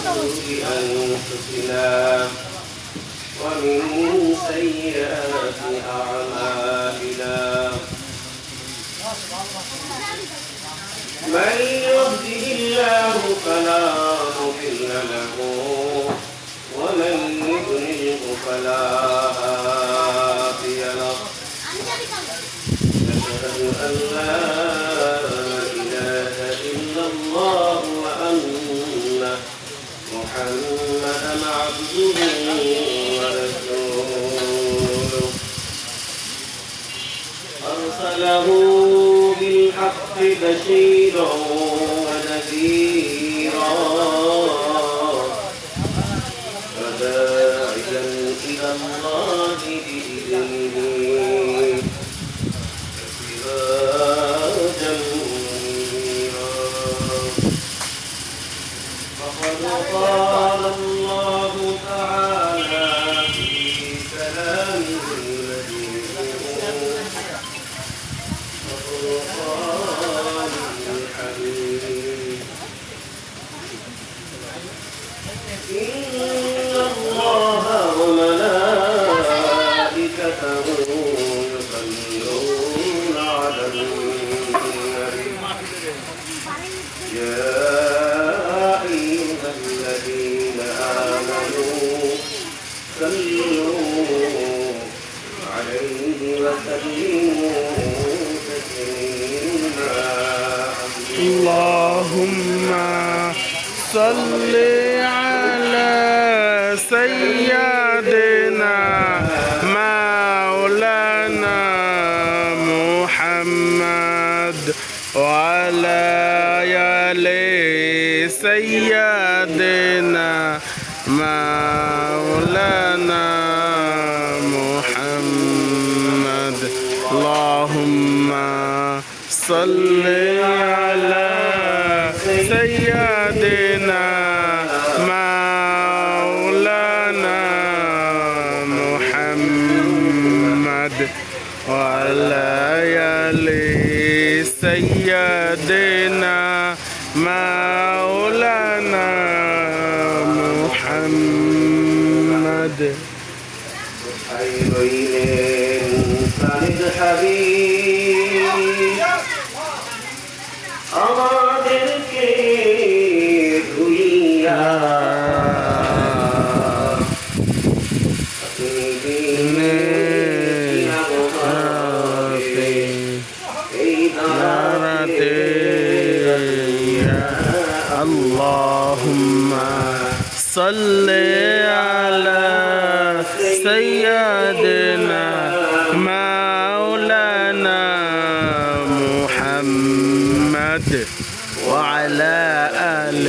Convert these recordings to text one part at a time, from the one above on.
شرور أنفسنا ومن سيئات أعمالنا من يهده الله فلا مضل له ومن يضلل فلا هادي له أشهد أن لا إله إلا الله وأن محمدا عبده ورسوله أرسله بالحق بشيرا ونذيرا وداعيا إلى الله بإذنه وسراجا منيرا فقد قال الله تعالى في كلامه المجيد وفرقانه الحميد إن الله وملائكته يصلون على النبي يا أيها الذين آمنوا صلوا عليه وسلموا تسليما اللهم صل على سيدنا مولانا محمد وعلى آل سيدنا مولانا محمد اللهم صل على سيدنا مولانا محمد وعلى آل سيدنا مولانا محمد আমাদেরকে ভুলিয়া اللهم صل على سيدنا مولانا محمد وعلى آل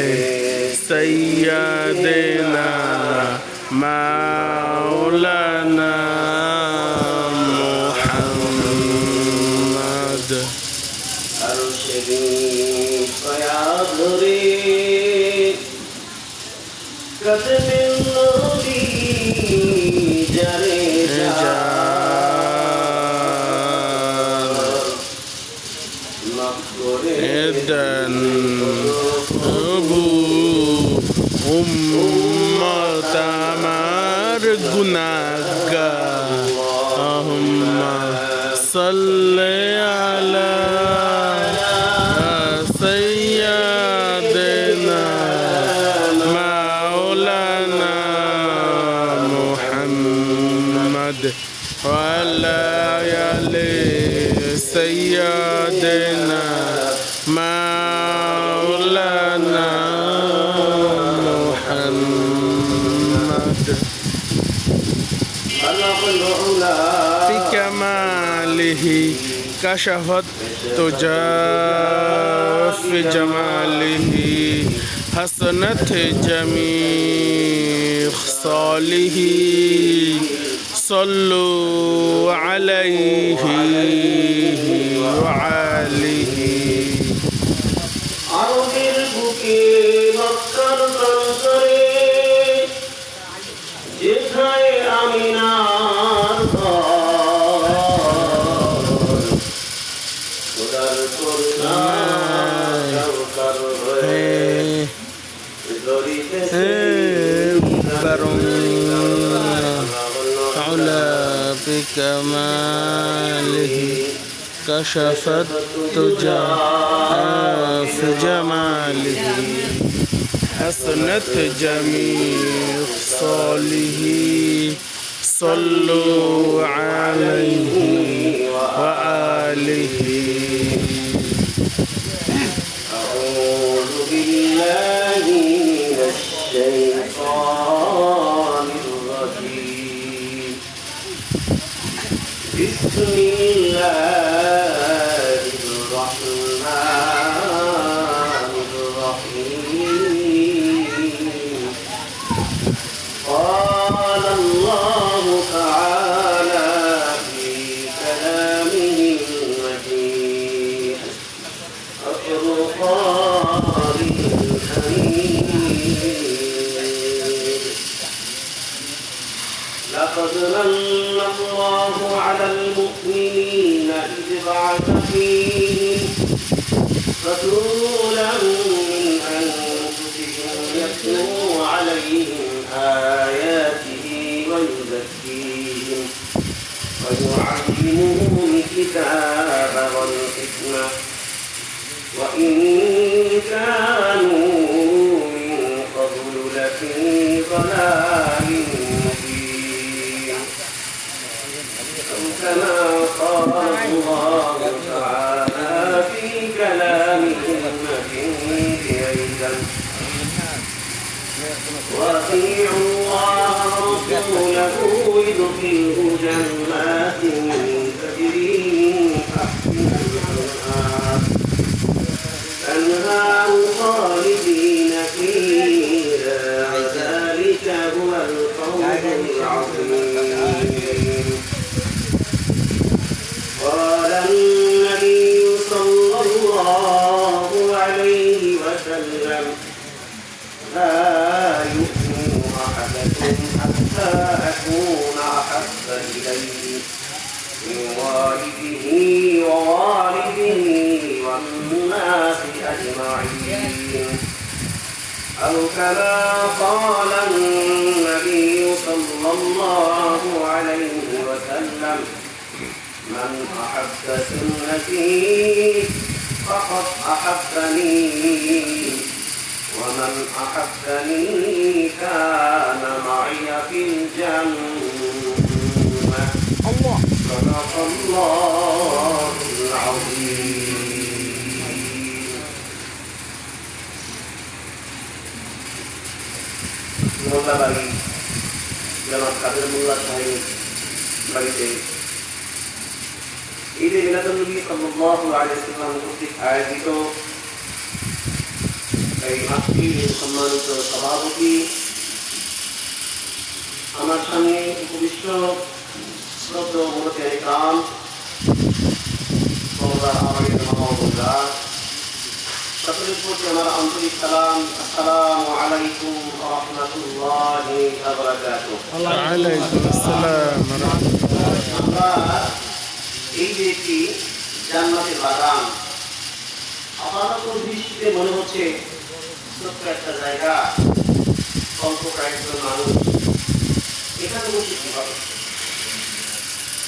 سيدنا مولانا محمد الشريف يا ضريب كتب النبي جريجا إذن أبو أمة مرقناك اللهم صل على سيدنا مولانا محمد وعلى آل سيدنا مولانا محمد في كماله كشفت تجاه في جماله حسنت جميع خصاله صلوا عليه وعليه عرض বুকে মক্কার প্রান্তরে যেথায় আমিনার ঘর খোদার করুণা সরকার হয়ে ধরিতেছে برم علا بكماله كشف الدجى في جماله حسنت جميع خصاله صلوا عليه وآله أعوذ بالله من الشيطان الرجيم بسم الله الرحمن الرحيم قال الله تعالى في كلامه المجيد الفرقان الحميد لقد من الله على المؤمنين إذ بعث فيهم رسولا من أنفسهم يتلو عليهم آياته ويزكيهم ويعلمهم الكتاب والحكمة وإن كانوا من قبل لفي ضلال مبين أو كما قال الله تعالى في كلامه المجيد أيضا وأطيعوا الله ورسوله يدخله جنات تجري من تحتها الأنهار خالدين فيها ذلك هو الفوز العظيم قال النبي صلى الله عليه وسلم لا يؤمن أحدكم حتى أكون أحب إليه من والده ووالده والناس أجمعين أو كما قال النبي صلى الله عليه وسلم من أحب سنتي فقد أحبني ومن أحبني كان معي في الجنة صدق الله العظيم মোল্লা বাড়ি জনাব কাদের মোল্লা সাহেব বাড়িতে ঈদে মিলাদুন্নবী সাল্লাল্লাহু আলাইহি ওয়াসাল্লাম কর্তৃক আয়োজিত এই মাহফিলের সম্মানিত সভাপতি, আমার সামনে উপবিষ্ট শ্রদ্ধেয় মুরব্বিয়ানে کرام, আমাদের মহাবন্ধুরা, সকলের প্রতি আমার আন্তরিক সালাম। আসসালামু আলাইকুম ওয়া রাহমাতুল্লাহি ওয়া বারাকাতুহু। ওয়ালাইকুম আসসালাম ওয়া রাহমাতুল্লাহ। আমরা এই যে একটি জান্নাতের বাগান, আপাতত দৃষ্টিতে মনে হচ্ছে ছোট্ট একটা জায়গা, অল্প কয়েকজন মানুষ এখানে বসে কি হবে?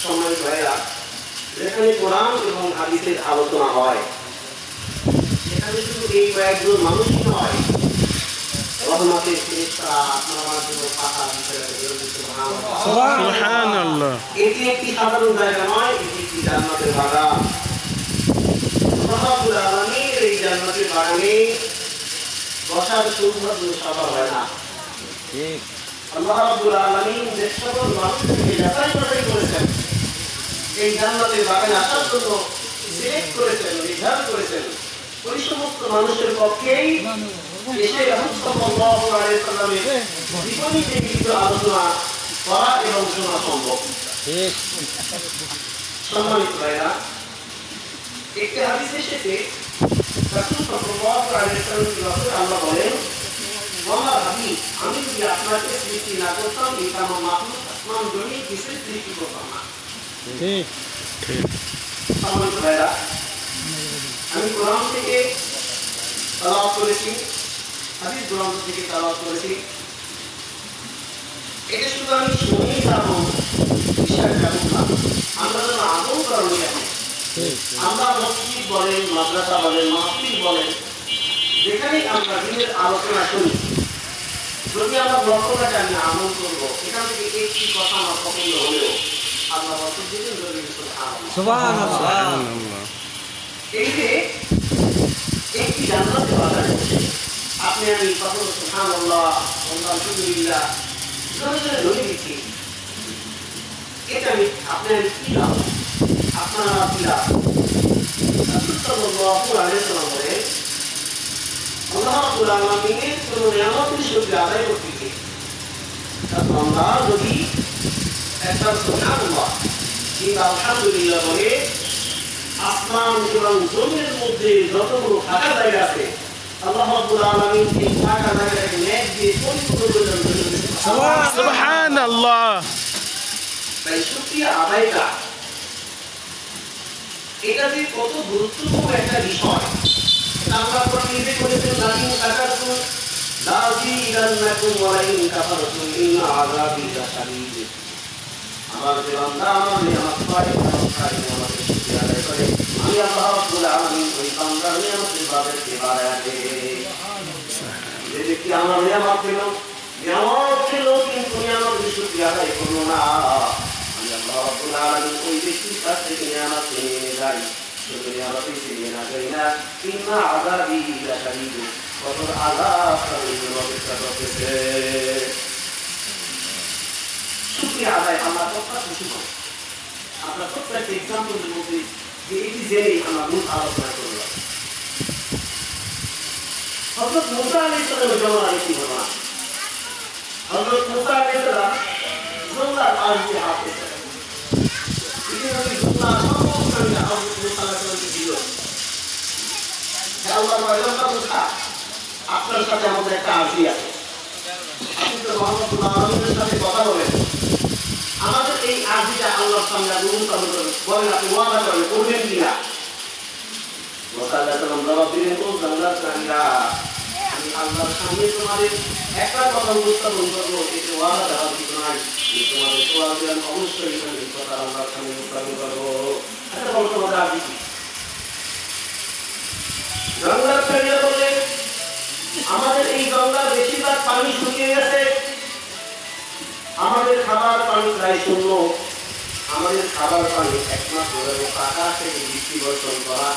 সম্মানিত ভাইরা, যেখানে কোরআন এবং হাদিসের আলোচনা হয় সেখানে শুধু এই কয়েকজন মানুষই নয়, রহমতের ফেরেশতারা আপনার জন্য পাতা বিছানা করে দিতে সুবহানাল্লাহ। এটি একটি সাধারণ জায়গা নয়, এটি একটি জান্নাতের বাগান। আল্লাহ রাব্বুল আলামিন এই জান্নাতের বাগানে বসার সৌভাগ্য সবার হয় না। আল্লাহ রাব্বুল আলামিন যে সকল মানুষকে যাচাই বাছাই করেছেন, এই জান্নাতের বাগানে আসার জন্য সিলেক্ট করেছেন, নির্ধারণ করেছেন, ওই সমস্ত মানুষের পক্ষেই এসে রাসূল সাল্লাল্লাহু আলাইহি ওয়াসাল্লামের বিপরীতে কিছু আলোচনা করা এবং শোনা সম্ভব। সম্মানিত ভাইরা, একটি হাদিসে এসেছে রাসূল সাল্লাল্লাহু আলাইহি ওয়াসাল্লাম আল্লাহ বলেন, "ওয়া হাবিব, আমি যদি আপনাকে সৃষ্টি না করতাম, এই তামাম মাখলুক আসমান জমিন কিছুই সৃষ্টি করতাম না।" ঠিক ঠিক। সম্মানিত ভাইরা, আমি কোরআন থেকে তেলাওয়াত করেছি, হাদিস গ্রন্থ থেকে তেলাওয়াত করেছি। এটা শুধু আমি শুনেই যাবো, বিশ্বাস যাবো না, আমরা যেন আদৌ কারণে জানি। আমরা মসজিদ বলেন, মাদ্রাসা বলেন, মাহফিল বলেন, যেখানেই আমরা দিনের আলোচনা শুনি, যদি আমরা লক্ষ্যটা জানি আমল করবো, এখান থেকে একটি কথা আমার পছন্দ হলেও আল্লাহ বছর দিবেন সুবহানাল্লাহ। এই যে একটি জান্নাতে বাধা রয়েছে, আপনি আমি কখনো সুবহানাল্লাহ, আলহামদুলিল্লাহ জোরে জোরে ধরে দিচ্ছি, এটা আমি আপনি আমি কি লাভ, আপনারা কি লাভ? সাল্লাল্লাহু আলাইহি ওয়াসাল্লাম বলেন, আল্লাহ রাব্বুল আলামিনের কোন নিয়ামতের শুকর আদায় করতে গিয়ে তার বান্দা যদি একবার সুবহানাল্লাহ কিংবা আলহামদুলিল্লাহ বলে, আসমান এবং জমিনের মধ্যে যতগুলো ফাঁকা জায়গা আছে আল্লাহ রাব্বুল আলামিন এই ফাঁকা জায়গাটাকে নেট দিয়ে পরিপূর্ণ করে দেন। সুবহানাল্লাহ। তাই শুকরিয়া আদায়টা এটা যে কত গুরুত্বপূর্ণ একটা বিষয়, আমরা নিজে করেছেন লাকিন কাকারতুম লাযীদান্নাকুম ওয়া লাইন কাফারতুম ইন্না আযাবি লাশাদীদ। আমার যে বান্দা আমার নিয়ামত পায়, তার নিয়ামতের শুকরিয়া আদায় করে, আমি আল্লাহ রাব্বুল আলামিন ওই বান্দার নিয়ামতের বাজারকে বাড়ায় দেই। যে ব্যক্তি আমার নিয়ামত পেল কিন্তু নিয়ামতের শুকরিয়া আদায় করল না, আমি আল্লাহ রাব্বুল আলামিন ওই ব্যক্তির কাছ থেকে নিয়ামত নিয়ে যাই, শুকরিয়া আদায় ফিরিয়ে না দেই না। ইন্না আযাবি লাশাদীদ, কঠোর আযাব তার জন্য অপেক্ষা করতেছে। শুকরিয়া আদায় আমরা প্রত্যেক খুশি হই। আমরা প্রত্যেক এক্সাম্পলের মধ্যে যে এটি জেনে আমরা মূল আলোচনা করলাম। হযরত মুসা আলাইহিস সালামের জমানার একটি ঘটনা। হযরত মুসা আলাইহিস সালাম জঙ্গলার পাশ দিয়ে হাঁটতেছেন। ইতিমধ্যে জঙ্গলার সমস্ত হযরত মুসা আলাইহিস সালামকে দিল, হে আল্লাহর পয়গম্বর মুসা, আপনার সাথে আমাদের একটা আরজি আছে, আপনি তো মুহাম্মদুল্লাহ আলাইহির সাথে কথা বলেন, আমাদের এই আরজিটা আল্লাহর সামনে আপনি উত্থাপন করেন, বলেন আপনি ওয়াদা করেন, করবেন কিনা? মুসা আলাইহিস সালাম জবাব দিলেন, ও জঙ্গলার প্রাণীরা, আমি আল্লাহর সামনে তোমাদের একটা কথা উত্থাপন করবো, এতে ওয়াদা দেওয়ার কিছু নাই, তোমাদের সোয়াল দিলেন অবশ্যই এই কথা আল্লাহর সামনে উত্থাপন করবো। আচ্ছা বলো তোমাদের আরজি কি? জঙ্গলার প্রাণীরা বললেন, আমাদের এই গঙ্গার বেশিরভাগ পানি শুকিয়ে গেছে, আমাদের খাবার পানি প্রায় শূন্য, আমাদের খাবার পানি একমাত্র আকাশ থেকে বৃষ্টি বর্ষণ করা,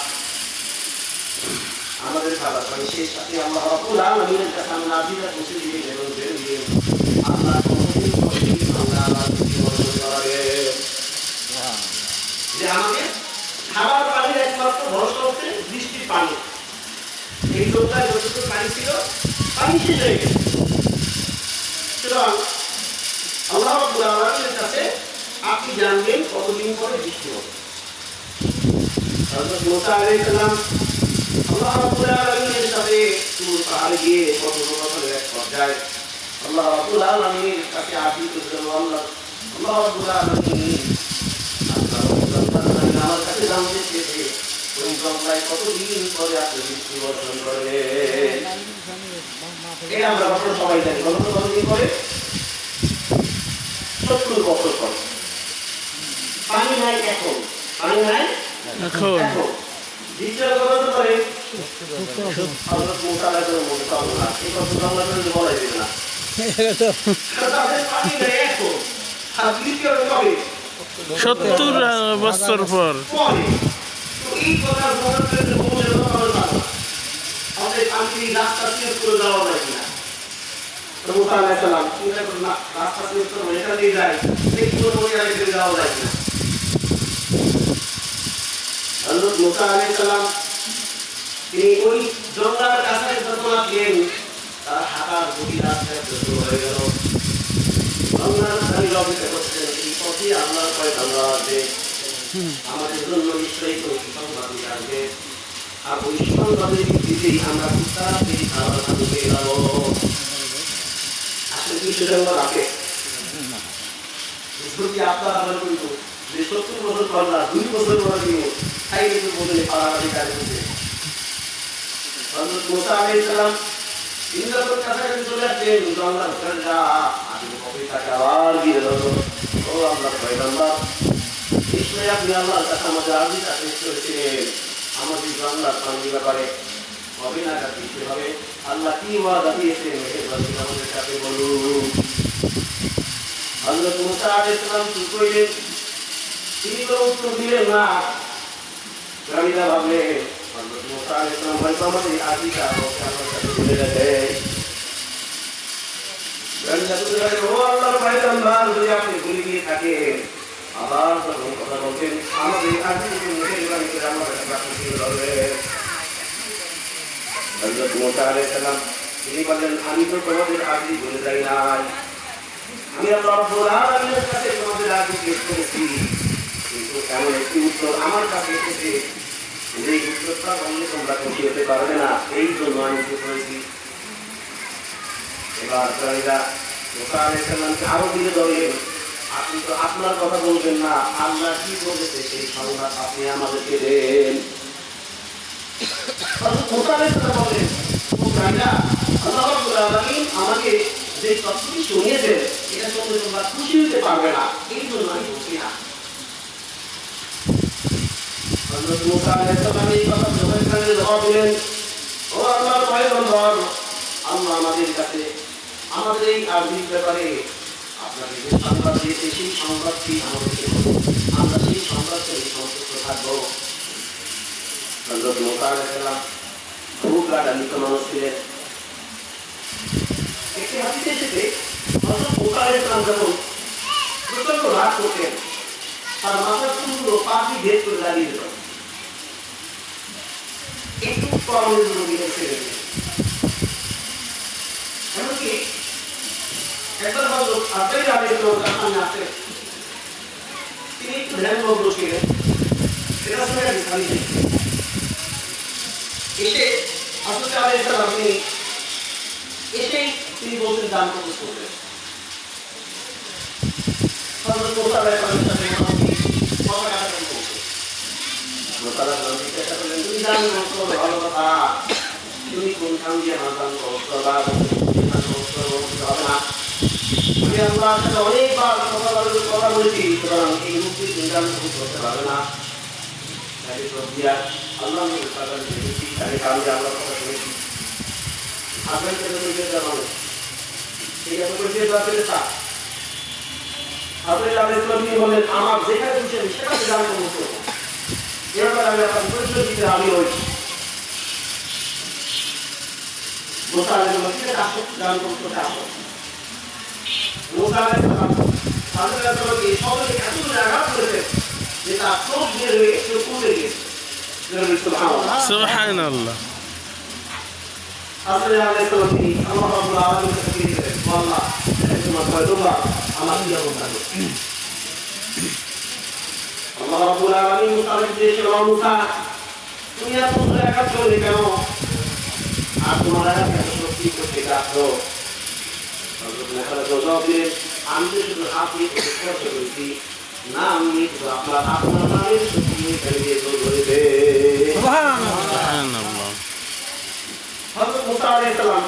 আমাদের খাবার পানি শেষ। সাথে আল্লাহ রাব্বুল আলামিনের কাছে আমরা আরজিটা পৌঁছে দিয়ে এবং বের দিয়ে আল্লাহ কোনদিন আমরা আল্লাহ বৃষ্টি বর্ষণ করাবে, যে আমাদের খাবার পানির একমাত্র ভরসা হচ্ছে বৃষ্টির পানি। এই লোকটার যতটুকু পানি ছিল, পানি শেষ হয়ে গেছে। সুতরাং আল্লাহ রাব্বুল আলামিনের কাছে আপনি জানবেন কতদিন পরে বৃষ্টি হবে। হযরত মুসা আলাইহিস সালাম আল্লাহ রাব্বুল আলামিনের সাথে তুর পাহাড়ে গিয়ে কথোপকথনের এক পর্যায়ে আল্লাহ রাব্বুল আলামিনের কাছে আরজি করলেন, আল্লাহ রাব্বুল আলামিন আমার কাছে জানতে চেয়েছে ওই গঙ্গায় কতদিন পরে আপনি বৃষ্টি বর্ষণ করবেন। এটা আমরা কখনো সবাই জানি, কতদিন পরে? 70 বছর পরে। পানি নাই এখন, পানি নাই এখন দ্বিতীয় কথা তো পারে হযরত মুসা আলাইহিস সালাম বলতে পারলো না, এই কথা বাংলা করে বলাই দেবে না, তাদের পানি নাই এখন, আর দ্বিতীয় কবে? 70 বছর পর। এই কথা বলতে বলে আমাদের কান্ট্রি রাস্তা চেঞ্জ করে দেওয়া যায় কিনা? মুসা আলাইহিস সালাম চিন্তা করুন না, রাস্তা চেঞ্জ করে এটা দিয়ে যায়, এই কোনো জায়গায় দেওয়া যায় কিনা? হযরত মুসা আলাইহিস সালাম তিনি ওই জঙ্গলের কাছে যখন আসলেন, তার হাঁটার গতি রাস্তায় শুরু হয়ে গেল। বাংলার স্বামী অপেক্ষা করছেন, এই পথে আল্লাহর পয়গাম্বর আছে, আমাদের জন্য নিশ্চয়ই কোনো সংবাদ নিয়ে আসবে, আর ওই সংবাদের ভিত্তিতেই আমরা খুব তাড়াতাড়ি খাবার খাদ্য পেয়ে যাবো। আসলে কি সুসংবাদ আছে? যদি আপনার আবার করিব যে 70 বছর পর না 2 বছর পর দিব, তাই কিন্তু বদলে পাড়াপাড়ি কাজ করছে। হযরত মুসা আলাইহিস সালাম ইন্দ্রপুর কাছাকাছি চলে আসছেন বাংলার ফ্রেন্ডরা আগে কবে তাকে আবার গিয়ে ধরো ও আল্লাহ পয়গম্বর নিশ্চয়ই আপনি আল্লাহর কাছে আমাদের আরবিটা শেষ করেছিলেন আমাদের বাংলার পানির ব্যাপারে হবে না কাছে কি হবে আল্লাহ কি ওয়াদা দিয়েছেন মেহেরবানি আমাদের কাছে বলুন হযরত মুসা আলাইহিস সালাম কি কইলেন তিনি তো উত্তর দিলেন না রাবিরা ভাবলেন হযরত মুসা আলাইহিস সালাম হয়তো আমাদের আরবিটা আল্লাহর কাছে বলে রাখে রাবিরা তো বলে ও আল্লাহর পয়গম্বর যদি আপনি ভুলে গিয়ে থাকেন আবার যখন কথা বলছেন আমাদের আরবিকে মেহেরবানি করে আমাদের কাছে বলবেন হযরত মুসা আলাইহিস সালাম তিনি বলেন আমি তো তোমাদের আরবি বলে যাই নাই আমি আল্লাহ রাব্বুল আলামিনের কাছে তোমাদের আরবি পেশ করেছি কিন্তু এমন একটি উত্তর আমার কাছে এসেছে যে উত্তরটা বললে তোমরা খুশি হতে পারবে না এই জন্য আমি কি করেছি এবার তারা মুসা আলাইহিস সালামকে আরো দিলে ধরলেন আপনি তো আপনার কথা বলবেন না আল্লাহ কি বলেছে সেই সংবাদ আপনি আমাদেরকে দেন মুসা আলাইহিস সালাম বলেন ও ভাইরা আল্লাহ রাব্বুল আলামিন আমাকে যে তথ্যটি শুনিয়েছেন এটা শুনলে তোমরা খুশি হতে পারবে না এই জন্য আমি বলছি না হযরত মুসা আলাইহিস সালাম এই কথা যখন জবাব দিলেন ও আল্লাহর পয়গম্বর আল্লাহ আমাদের কাছে আমাদের এই আরবির ব্যাপারে আপনাদের যে সংবাদ দিয়েছে সেই সংবাদটি আমাদেরকে বলুন আমরা সেই সংবাদ থেকে সন্তুষ্ট থাকবো হযরত মুসা আলাইহিস সালাম খুব রাগান্বিত মানুষ ছিলেন একটি হাদিসে এসেছে হযরত মুসা আলাইহিস সালাম যখন প্রচন্ড রাগ করতেন তার মাথার চুলগুলো পাখি ভেদ করে দাঁড়িয়ে যেত একটু কমের জন্য দিকে ছেড়ে দিত এমনকি একবার হযরত আব্দুল্লাহ আলাইহিস সালাম আসে তিনি একটু ধ্যানমগ্ন ছিলেন এটা শুনে আমি এসে আব্দুল্লাহ আলাইহিস সালাম তিনি বলতেন দান করতেন হযরত মুসা আলাইহিস সালাম কথা কাটাকাটি করতেন মুসা আলাইহিস সালাম জিজ্ঞাসা করলেন তুমি দান করছো ভালো কথা তুমি কোন কাম দিয়ে দান করছো বা হবে না আমি আল্লাহর সাথে অনেকবার কথা বলেছি সুতরাং এই মুক্তি দান করতে পারবে না তাই প্রক্রিয়া আল্লাহ তাকে কাম দিয়ে আল্লাহর কথা শুনেছি আপনার কেন বুঝতে পারবেন ঠিক আছে বুঝতে পারবেন তা আপনি আল্লাহ ইসলামী বলেন আমার যেখানে খুশি আমি সেখানে দান করবো এরপর আমি আপনার পরিচয় দিতে আমি ওই মুসা আলাইহিস সালাম আসো দান করতে আসো মুসা আলাইহিস সালাম সাধারণত এই শব্দকে এত আঘাত করেছেন যে তার চোখ বের হয়ে চোখ পুড়ে গেছে সুবহানাল্লাহ সুবহানাল্লাহ আসলে আলাইহিস সালাম তিনি আল্লাহ রাব্বুল আলামিনের কাছে গিয়েছিলেন আল্লাহ তোমার পয়গম্বর আমার কি অবস্থা আল্লাহ রাব্বুল আলামিন মুসাকে দিয়েছিল মুসা তুমি এত একা চলে কেন আর তোমার একা সত্যি করতে যাচ্ছ হযরত মুসা জবাব দিলেন আমি তো শুধু আপনি স্পর্শ করেছি না আমি তো আপনার নামের সত্যি এখানে দিয়ে ধরেছে সুবহানাল্লাহ হযরত মুসা আলাইহিস সালাম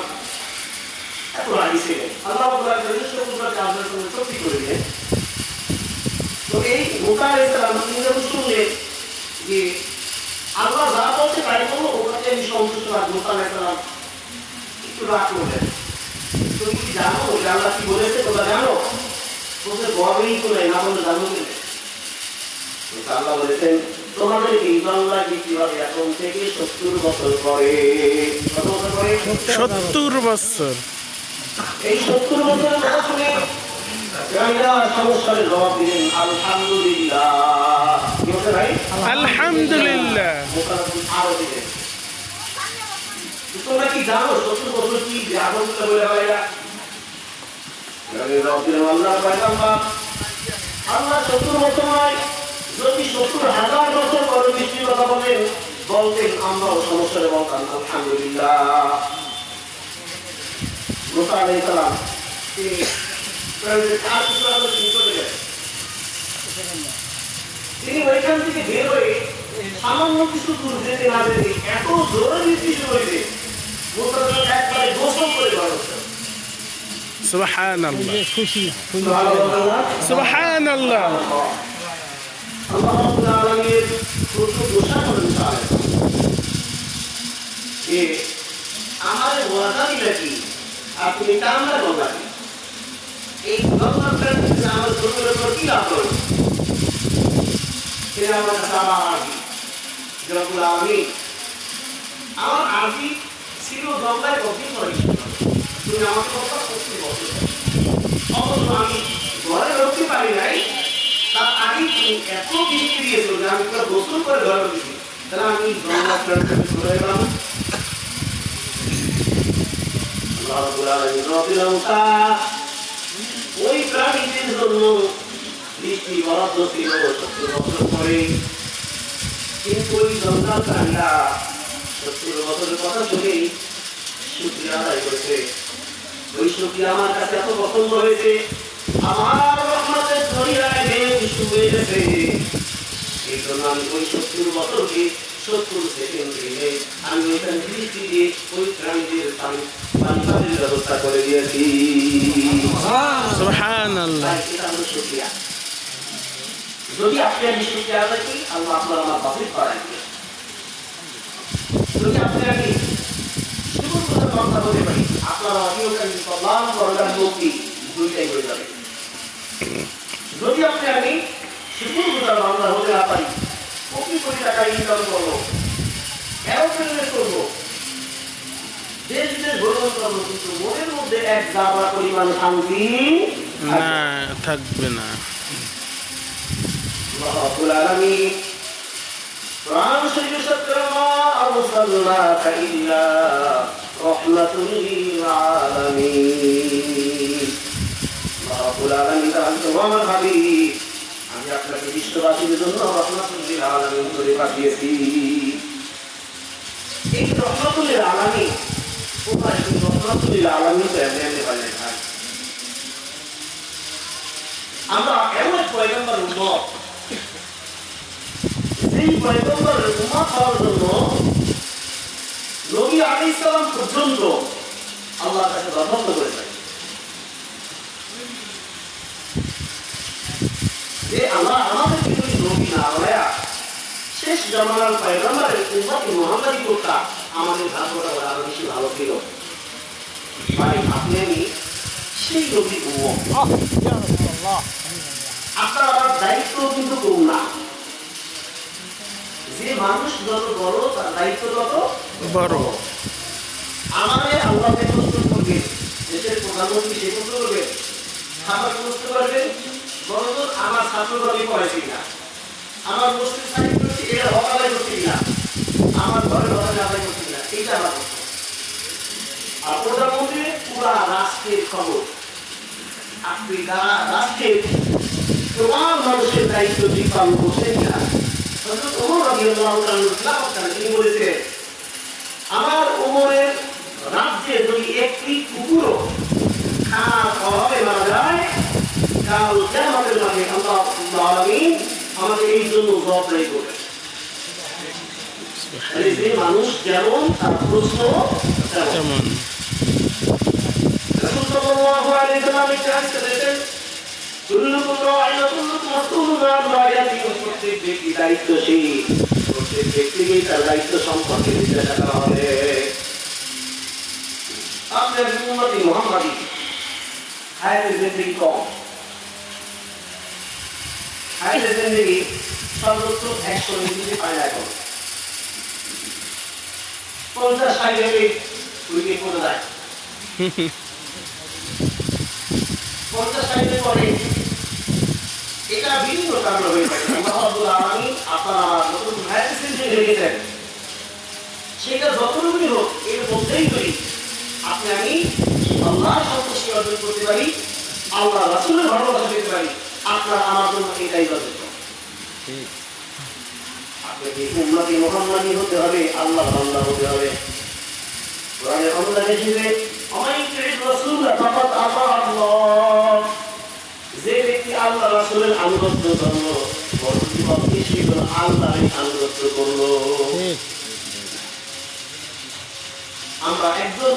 এত রাগী ছিলেন আল্লাহ রাব্বুল আলামিন সত্যি আপনার সঙ্গে সত্যি করে দিলেন তো এই মুসা আলাইহিস সালাম তিনি যখন শুনলেন যে আল্লাহ যা বলছে তাই বলবো ওটাতে আমি সন্তুষ্ট থাকবো মুসা আলাইহিস সালাম একটু রাগ করলেন তুমি কি জানো যে আল্লাহ কি বলেছে তোমরা জানো তোদের গর্বেই তো নাই না বলে জানো কি আল্লাহ বলেছেন তোমাদের এই বাংলাকে কিভাবে এখন থেকে 70 বছর পরে কত বছর পরে 70 বছর এই 70 বছরের কথা শুনে রাইরা সমস্যার জবাব দিলেন আলহামদুলিল্লাহ কি বলতে ভাই আলহামদুলিল্লাহ মোকাররম আরো দিলেন তোমরা কি জানো 70 বছর কি আলহামদুলিল্লাহ বলে ভাইরা আল্লাহ পয়গম্বর আল্লাহ 70 বছর নয় যদি 70,000 বছর পরে বৃষ্টির কথা বলতেন আমরাও সমস্যারে বলতাম আলহামদুলিল্লাহ মুসা আলাইহিস সালাম তিনি ওইখান থেকে বের হয়ে সামান্য কিছু দূর যেতে না যেতে এত জোরে বৃষ্টি শুরু হয়েছে মুসা একবারে গোসল সুবহানাল্লাহ খুশি সুবহানাল্লাহ। সুবহানাল্লাহ আল্লাহ রাব্বুল আলামিনের প্রচুর প্রশংসা করেন তাআলা। যে আমাদের ওয়াদা দিলে কি আর তুমি কামনা করবা কি? এই গঙ্গার আমার জমির উপর কি লাভ করবে? সে আমার কাছে আমার আরবি রব্বুল আলামিন আমার আরবি ছিল গঙ্গায় কঠিন করে তুমি আমাকে কথা করতে বলো অথচ আমি ঘরে রক্ষে পারি নাই তার আগে তুমি এত বৃষ্টি দিয়েছো যে আমি তো গোসল করে ঘরে দিয়েছি তাহলে আমি গঙ্গা প্রাণকে ঘুরে গেলাম আল্লাহ রাব্বুল আলামিন রব্বিল মুসা ওই প্রাণীদের জন্য বৃষ্টি বরাদ্দ ছিল 70 বছর পরে কিন্তু ওই জঙ্গল প্রাণীরা 70 বছরের কথা শুনে শুকরিয়া আদায় করেছে ওই শুকরিয়া আমার কাছে এত পছন্দ হয়েছে আমার রহমতের দরিয়ায় ঢেউ শুয়ে গেছে এই জন্য আমি ওই 70 বছরকে 70 সেকেন্ড দিলে আমি ওইখানে বৃষ্টি দিয়ে ওই প্রাণীদের পানির ব্যবস্থা করে দিয়েছি সুবহানাল্লাহ এটা হলো শুকরিয়া যদি আপনি আমি শুকরিয়া আদায় করি আল্লাহ আপনার আমার পাশে করাই দিবে যদি আপনি আমি শুকুর করে কথা বলতে পারি আপনার অডিওটাই কল্যাণ করার মুক্তি দুইটাই হয়ে যাবে যদি আপনি আমি শুকুর করে বাংলা হতে না পারি কোটি কোটি টাকা ইনকাম করবো এরোপ্লেনে করবো দেশ দেশ ভ্রমণ করবো কিন্তু মনের মধ্যে এক জাবা পরিমাণ শান্তি না থাকবে না রব্বুল আলামিন কোরআন শরীফে সত্তরমা আরসালনাকা ইল্লা রাহমাতুল লিল আলামিন রব্বুল আলামিন আমার হাবিব আমি আপনাকে বিশ্ববাসীদের জন্য রহমাতুল লিল আলামিন করে পাঠিয়েছি এই রহমাতুল লিল আলামিন কোথায় এই রহমাতুল লিল আলামিন তো এমনি হয় না ভাই আমরা এমন পয়গম্বর উম্মত সেই পয়গম্বরের উম্মত হওয়ার জন্য নবী আলাইহিস সালাম পর্যন্ত আল্লাহর কাছে দরখাস্ত করেছেন যে আল্লাহ আমাদেরকে যদি নবী না বানায়া শেষ জামানার পয়গম্বরের উম্মত মুহাম্মাদি করতা আমাদের ভাগ্যটা আরো বেশি ভালো ছিল ভাই আপনি আমি সেই নবীর উম্মত আপনার আমার দায়িত্ব কিন্তু কম না যে মানুষ যত বড় তার দায়িত্ব তত বড় আমাদের আল্লাহকে প্রস্তুত করবে দেশের প্রধানমন্ত্রী সে প্রস্তুত করবে খাবার প্রস্তুত করবে বরং আমার ছাত্ররা আমি পড়াইছি না আমার মসজিদ সাহিত্য করছি এটা হকালাই করছি না আমার ঘরে ঘরে আদায় করছি না এইটা আমার আর প্রধানমন্ত্রী পুরা রাষ্ট্রের খবর আপনি যারা রাষ্ট্রের তোমার মানুষের দায়িত্ব ঠিক পালন করছেন না তিনি বলেছেন আমার উমরের রাজ্যে যদি একটি কুকুরও খাওয়ার অভাবে মারা যায় কাল কিয়ামতের মাঠে আল্লাহ আলামিন আমাদের এই জন্য জবাবদারি করবে যে মানুষ যেমন তার প্রশ্ন তেমন রাসূল সাল্লাল্লাহু আলাইহি ওয়াসাল্লাম একটা হাদিস বলেছেন কুল্লুকুম রা'ইন ওয়া কুল্লুকুম মাসউলুন আন রা'ইয়াতিহি প্রত্যেক ব্যক্তি দায়িত্বশীল প্রত্যেক ব্যক্তিকে তার দায়িত্ব সম্পর্কে জিজ্ঞাসা করা হবে আপনার উম্মতি মুহাম্মাদি হায়াতের জিন্দেগি কম হায়াতের জিন্দেগি সর্বোচ্চ 100 মিনিটে পায় না এখন 50-60 মিনিট উইকে পড়ে যায় 50-60 মিনিট পরে এটা বিভিন্ন কারণে হয়ে থাকে আল্লাহ রাব্বুল আলামিন আপনার আমার নতুন হায়াতের জিন্দেগি রেখেছেন সেটা যতটুকুই হোক এর মধ্যেই যদি আপনি আমি আল্লাহর সন্তুষ্টি অর্জন করতে পারি আল্লাহ রাসূলের ভালোবাসা পেতে পারি আপনার আমার জন্য এটাই যথেষ্ট আপনাকে উম্মতি মুহাম্মাদি হতে হবে আল্লাহর বান্দা হতে হবে কোরআনে আমরা দেখেছি আমাইতুর রাসূল ফাকাত আতা আল্লাহ যে ব্যক্তি আল্লাহ রাসূলের আনুগত্য করলো পরবর্তী সে আল্লাহর আনুগত্য করলো আমরা একজন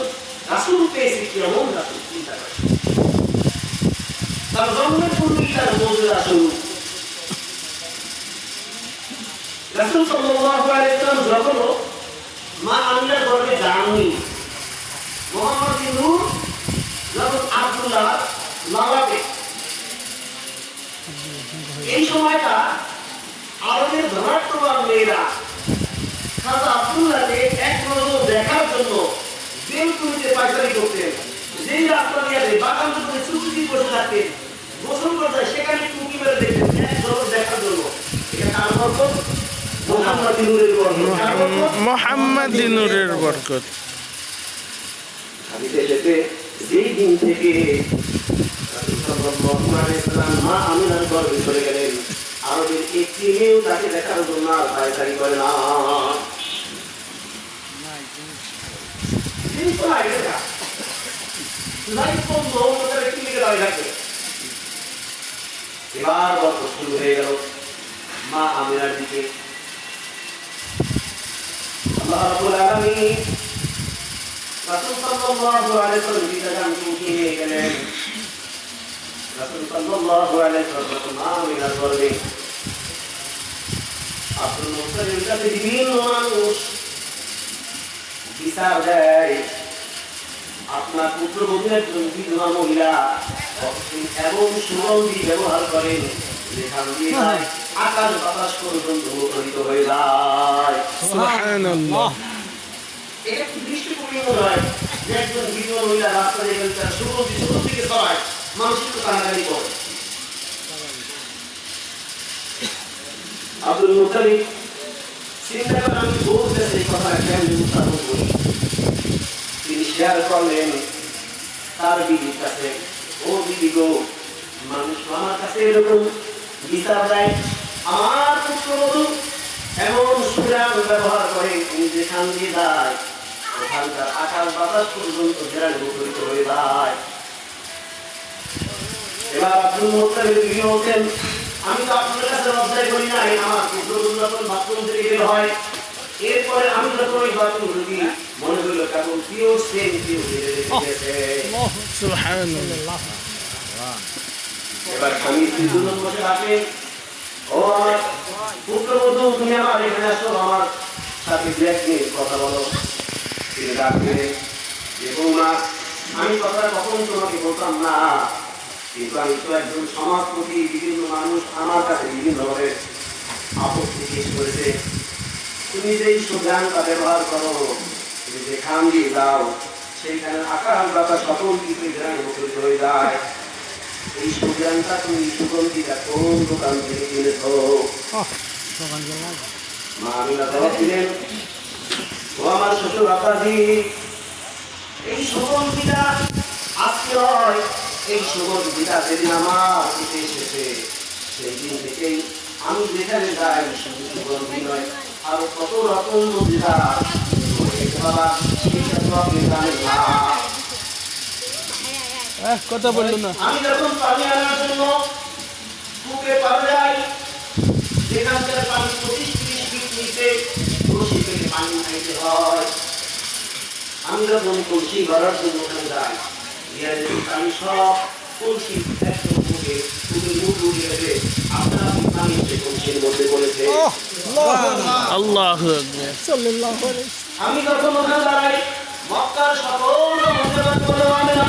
রাসূল পেয়েছি কেমন রাসূল চিন্তা করি তার জন্মের পূর্বেই তার মজুরা শুরু। রাসূল সাল্লাল্লাহু আলাইহি ওয়াসাল্লাম যখন মা আমিনার গর্ভে যাননি, মুহাম্মদ বিন নূর যখন আব্দুল্লাহ লালাতে, এই সময়টা আরবের ধনাত্মবান মেয়েরা খাজা আব্দুল্লাহকে এক নজর দেখার জন্য বেলকুনিতে পায়চারি করতেন। যেই রাস্তা দিয়ে বাগান করে চুপচুপি বসে থাকতেন, গোসল করতে সেখানে টুকি মেরে দেখতেন এক নজর দেখার জন্য। এটা কার বরকত? মুহাম্মদ নূরের বরকত। কার বরকত? মোহাম্মদ নূরের বরকত। হাদিসে এসেছে, যেই দিন থেকে রাসূল সাল্লাল্লাহু আলাইহি ওয়াসাল্লাম মা আমিনার গর্ভে চলে গেলেন, আরবের একটি মেয়েও তাকে দেখার জন্য আর পায়চারি করে না। তিনি তো আগে দেখা লাইফ বন্ধ ওদের একটি লিখে দাঁড়িয়ে থাকে। এবার গল্প শুরু হয়ে গেল মা আমিনার দিকে। আল্লাহ রাব্বুল আলামিন রাসূল সাল্লাল্লাহু আলাইহি ওয়াসাল্লাম বিদায়কে উঠিয়ে নিয়ে গেলেন। রাসূল সাল্লাল্লাহু আলাইহি ওয়াসাল্লাম মা আমিনার গর্ভে আব্দুল মুত্তালিবের কাছে বিভিন্ন মানুষ বিচার দেয়, আপনার পুত্রবধূ একজন বিধবা মহিলা এবং সুগন্ধি ব্যবহার করেন, যেখান দিয়ে আকাশ বাতাস পর্যন্ত মুখরিত হয়ে যায়। সুবহানাল্লাহ। এটা কি দৃষ্টিকোণীয় মনে হয় যে একজন বিধবা মহিলা রাস্তা দিয়ে গেলে তার সুগন্ধি চতুর্দিকে ছড়ায়, মানুষ একটু কান্নাকাটি করে। আব্দুল মুত্তালিব চিন্তা করে, আমি বলতেছি এই কথা কেমন উত্থাপন করি। তিনি শেয়ার করলেন তার বিবির কাছে, ও বিবি গো, মানুষ আমার কাছে এরকম বিচার দেয়, আমার পুত্রবধূ এমন সুরাম ব্যবহার করে, তিনি যেখান দিয়ে যায় ওখানকার আকাশ বাতাস পর্যন্ত ঘেরায় মুখরিত হয়ে যায়। এবার আব্দুল মুত্তালিবের বিবি বলছেন, আমি তো আপনার কাছে লজ্জায় করি নাই, আমার পুত্রবধূ যখন বাথরুম থেকে বের হয়, এরপরে আমি যখন ওই বাথরুম ঢুকি মনে হইল কেমন পিওর সেম পিওর গেছে। সুবহানাল্লাহ। এবার স্বামী স্ত্রী দুজন বসে থাকে, ও আমার পুত্রবধূ, তুমি আমার এখানে আসো, আমার সাথে দু এক মিনিট কথা বলো। তিনি ডাকবে, দেখুন না, আমি কথা কখন তোমাকে বলতাম না, কিন্তু আমি তো একজন সমাজপতি, বিভিন্ন মানুষ আমার কাছে বিভিন্নভাবে আপত্তি পেশ করেছে। তুমি যেই সুজ্ঞানটা ব্যবহার করো, তুমি যেখান দিয়ে যাও সেইখানে আকাশ বাতাস সকল কিছু মুখরিত হয়ে যায়। এই সুজ্ঞানটা তুমি সুগন্ধিটা কোন দোকান থেকে কিনেছ? মা আমিনা জবাব দিলেন, ও আমার শ্বশুর আব্বাজি, এই সুগন্ধিটা আজকে নয়, এই সুগন্ধিটা যেদিন আমার কাছে এসেছে সেই দিন থেকেই আমি যেখানে যাই শুধু সুগন্ধি নয়, আরো কত রকম মজিদা বাবা, সেটা তো আপনি জানেন না। কথা বললো না। আমি যখন পানি আনার জন্য কূপে পাড়ে যাই, যেখানকার পানি 25-30 ফিট নিচে, কলসি থেকে পানি খাইতে হয়। আমি যখন কলসি ভরার জন্য ওখানে যাই, আমি সব কলসি একদম কূপে মুখ উঠে গেছে, আপনার পানি সে কলসির মধ্যে পড়েছে। আল্লাহু আকবার। সাল্লাল্লাহু আলাইহি। আমি যখন ওখানে দাঁড়াই, মক্কার সকল মুসলমান বলে, আমি না,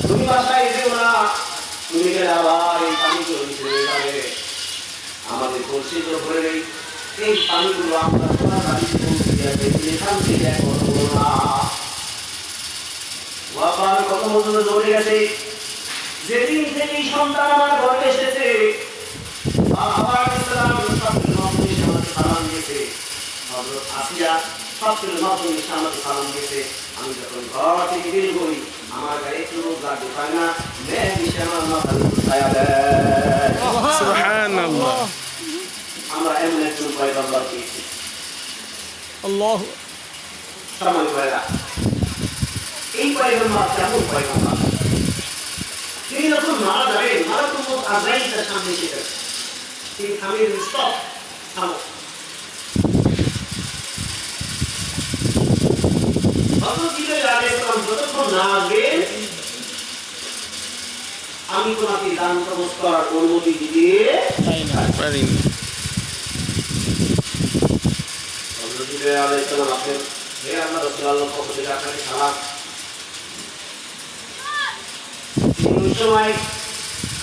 তুমি বাসায় যেও না, তুমি গেলে আবার এই পানিগুলো ছেড়ে যাবে, আমাদের কলসি তো ভরে নেই, এই পানিগুলো আমরা তোমার বাড়িতে পৌঁছে যাবে, এখান থেকে এক কথা বলো না। ওয়াবার কত মজুর দৌড়ে গেছে, যেদিন থেকে এই সন্তান আমার ঘরে এসেছে, বাবা ইসলাম সবচেয়ে নতুন আমাকে সালাম দিয়েছে, হযরত আসিয়া সবচেয়ে নতুন আমাকে সালাম দিয়েছে। আমি যখন ঘর থেকে বের হই, আমার গায়ে একটু গাছ ঢোকায় না, মেঘ এসে আমার মাথার উপর ছায়া দেয়। সুবহানাল্লাহ। আমরা এমন একজন পয়গম্বর পেয়েছি। আল্লাহ। সম্মানিত ভাইরা, এই পয়গম্বর কেমন পয়গম্বর? তিনি যখন মারা যাবেন, মারাত্মক আযাব তার সামনে এসে গেছে, তিনি থামিয়ে স্টপ, থামো। হযরত জিবরাইল আলাইহিস সালাম যতক্ষণ না আসবেন আমি তোমাকে দান খরচ করার অনুমতি দিতে পারিনি। হযরত জিবরাইল আলাইহিস সালাম আসেন, হে আল্লাহর রাসূল, আল্লাহর পক্ষ থেকে আপনাকে সালাম। কোন সময়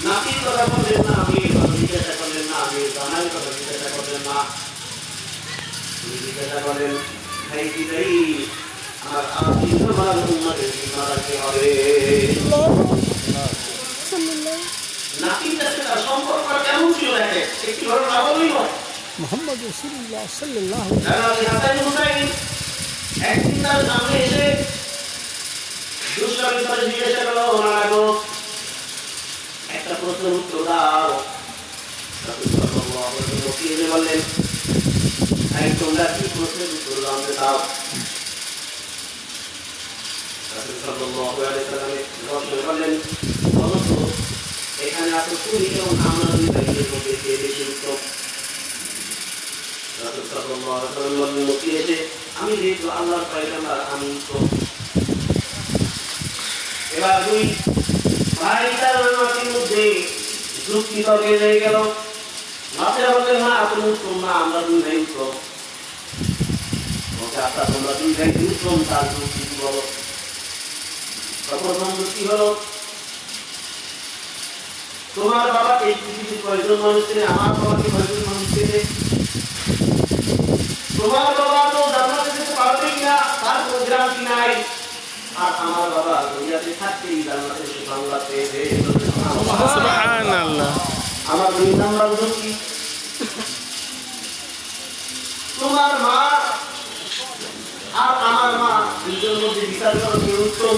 নাতির কথা বললেন না, আমি কথা জিজ্ঞাসা করলেন না, আমি জানার কথা জিজ্ঞাসা করলেন না, তিনি জিজ্ঞাসা করেন, ভাই জিবরাইল, আমার আপনি তোমার উম্মতের জিম্মাদার কে হবে? নাতির সাথে তার সম্পর্ক কেমন ছিল দেখে, একটি ঘটনা বললেই হয়। মোহাম্মদ রাসূলুল্লাহ সাল্লাল্লাহু হাসান হুসাইন একদিন তার সামনে এসে দুষ্কর্মী করে জিজ্ঞাসা করলো, ওনারা গো, একটা প্রশ্নের উত্তর দাও। রাসূল সাল্লাল্লাহু আলাইহি ওয়াসাল্লাম বললেন, ভাই তোমরা কি প্রশ্নের উত্তর জানতে চাও? রাসূল সাল্লাল্লাহু আলাইহি ওয়াসাল্লাম বললেন, বলো তো, এখানে আছে তুমি এবং আমরা দুই ভাইয়ের মধ্যে কে বেশি উত্তম? রাসূল সাল্লাল্লাহু আলাইহি ওয়াসাল্লাম বললেন, মুক্তি এসে, আমি যেহেতু আল্লাহর পয়গম্বর, আমি উত্তম। এবার দুই ভাই তার নাতির মধ্যে যুক্তি তর্কে হয়ে গেল। নাতিরা বললেন, না তুমি উত্তম না, আমরা দুই ভাই উত্তম। আচ্ছা, তোমরা দুই ভাই উত্তম, তার যুক্তি বলো। প্রথম যুক্তি হলো, তোমার বাবাকে এই পৃথিবীর কয়জন মানুষ চেনে, আমার বাবাকে কয়জন মানুষ চেনে? তোমার বাবা তো জান্নাতে যেতে পারবে কিনা তার কোনো গ্যারান্টি নাই, আর আমার বাবা দুনিয়াতে থাকতেই জান্নাতের সুসংবাদ পেয়েছে। সুবহানাল্লাহ। আমার দুই নাম্বার যুক্তি, তোমার মা আর আমার মা দুজনের মধ্যে বিচার করো কে উত্তম?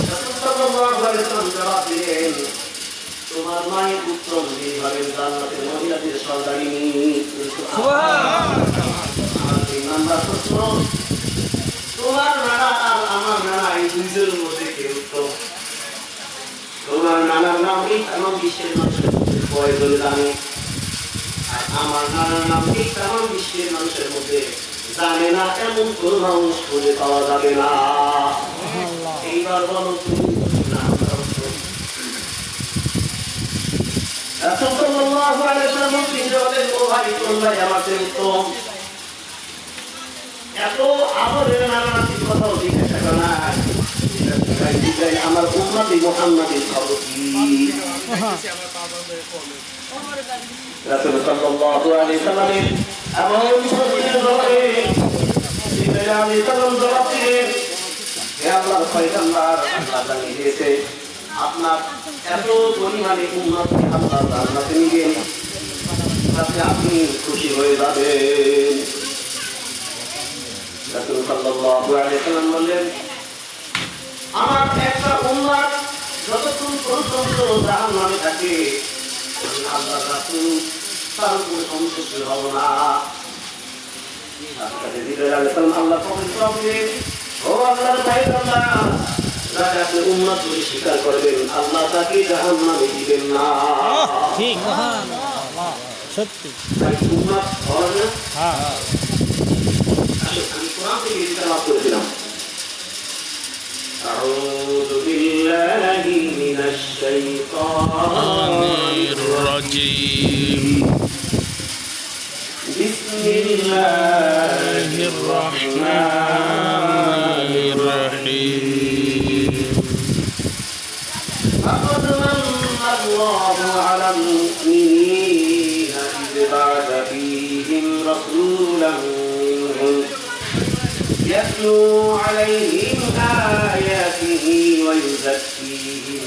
রাসূল সাল্লাল্লাহু আলাইহি ওয়াসাল্লাম জবাব দিলেন, তোমার মায়ের উত্তম, যিনি হলেন জান্নাতের মহিলাদের সর্দারিনী। আমার তিন নাম্বার প্রশ্ন, তোমার নানা আর আমার নানা এই দুইজনের মধ্যে কে উত্তম? তোমার নানার নাম এই তামাম বিশ্বের মানুষের মধ্যে কয়জন জানে, আর আমার নানার নাম এই তামাম বিশ্বের মানুষের মধ্যে জানে না, এমন কোন মানুষ খুঁজে পাওয়া যাবে না। এইবার বলো তুমি না আমরা উত্তম? রাসূল সাল্লাল্লাহু আলাইহি ওয়াসাল্লাম তিনি বলেন, ও ভাই তোমরাই আমার চেয়ে উত্তম। এত আমাদের নানা নাতির কথাও জিজ্ঞাসা করে না, আমার উম্মতি মুহাম্মাদের খবর কি? রাসূল সাল্লাল্লাহু আলাইহি ওয়াসাল্লামের এমন প্রশ্নের জবাবে জিবরাইল আলাইহিস সালাম জবাব দিলেন, হে আল্লাহর পয়গম্বর, আল্লাহ জানিয়ে দিয়েছে আপনার এত পরিমাণে উম্মতকে আল্লাহ জান্নাতে নিবেন, তাতে আপনি খুশি হয়ে যাবেন। রাসূল সাল্লাল্লাহু আলাইহি ওয়াসাল্লাম বললেন, আমার একটা উম্মত যতক্ষণ পর্যন্ত জাহান্নামে থাকে, আমি আল্লাহর রাসূল তার উপর সন্তুষ্ট হব না। জিবরাইল আলাইহিস সালাম আল্লাহ পবিত্র করেন, ও আল্লাহর পয়গম্বর, যাকে আপনি উম্মত বলে স্বীকার করবেন, আল্লাহ তাকে জাহান্নামে দিবেন না। ঠিক, সুবহানাল্লাহ, সত্যি। তাই উম্মত হওয়ার না। হ্যাঁ, আমি কোরআন থেকে তেলাওয়াত করেছিলাম, আউযু বিল্লাহি মিনাশ শাইতানির রাজিম। বিসমিল্লাহির রাহমানির রহিম। لقد من الله على المؤمنين إذ بعث فيهم رسولا منهم يتلو عليهم آياته ويزكيهم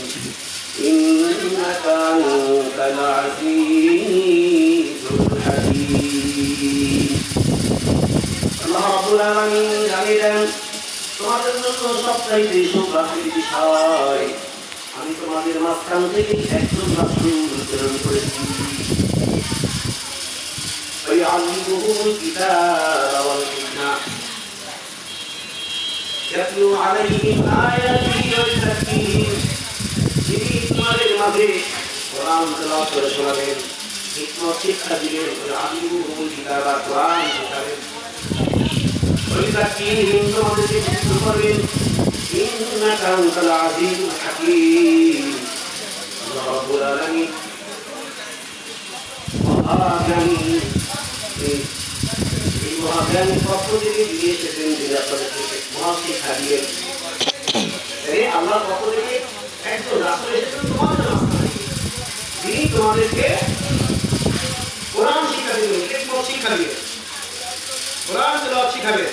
إنك أنت العزيز الحكيم। الله رب العالمين জানিলেন, তোমাদের জন্য সবচাইতে সৌভাগ্যের বিষয়, আমি তোমাদের মাঝখান থেকে একজন রাসূল প্রেরণ করেছি। ওই আল্লাহুল কিতাব ওয়াল হিকমা ইয়াতলু আলাইহিম আয়াতিহি ওয়া ইউযাক্কিহিম, যিনি তোমাদের মাঝে কোরআন তেলাওয়াত করে শোনাবেন, হিকমত শিক্ষা দিবেন। ওই আল্লাহুল কিতাব কোরআন শিখাবেন। ওয়া ইউযাক্কিহিম, তোমাদেরকে পবিত্র করবেন। ইন্নাকা আনতাল আজিজুল হাকীম। আল্লাহ রাব্বুল আলামিন মহাজ্ঞানী, এই মহাজ্ঞানী পক্ষ থেকে দিয়ে এসেছেন, তিনি আপনাদেরকে মহাশিক্ষা দিয়ে আল্লাহর পক্ষ থেকে একজন রাসূল এসেছেন তোমাদের মাঝখানে, যিনি তোমাদেরকে কোরআন শিক্ষা দিবেন, হিকমত শিক্ষা দিবেন, কোরআন তেলাওয়াত শিখাবেন।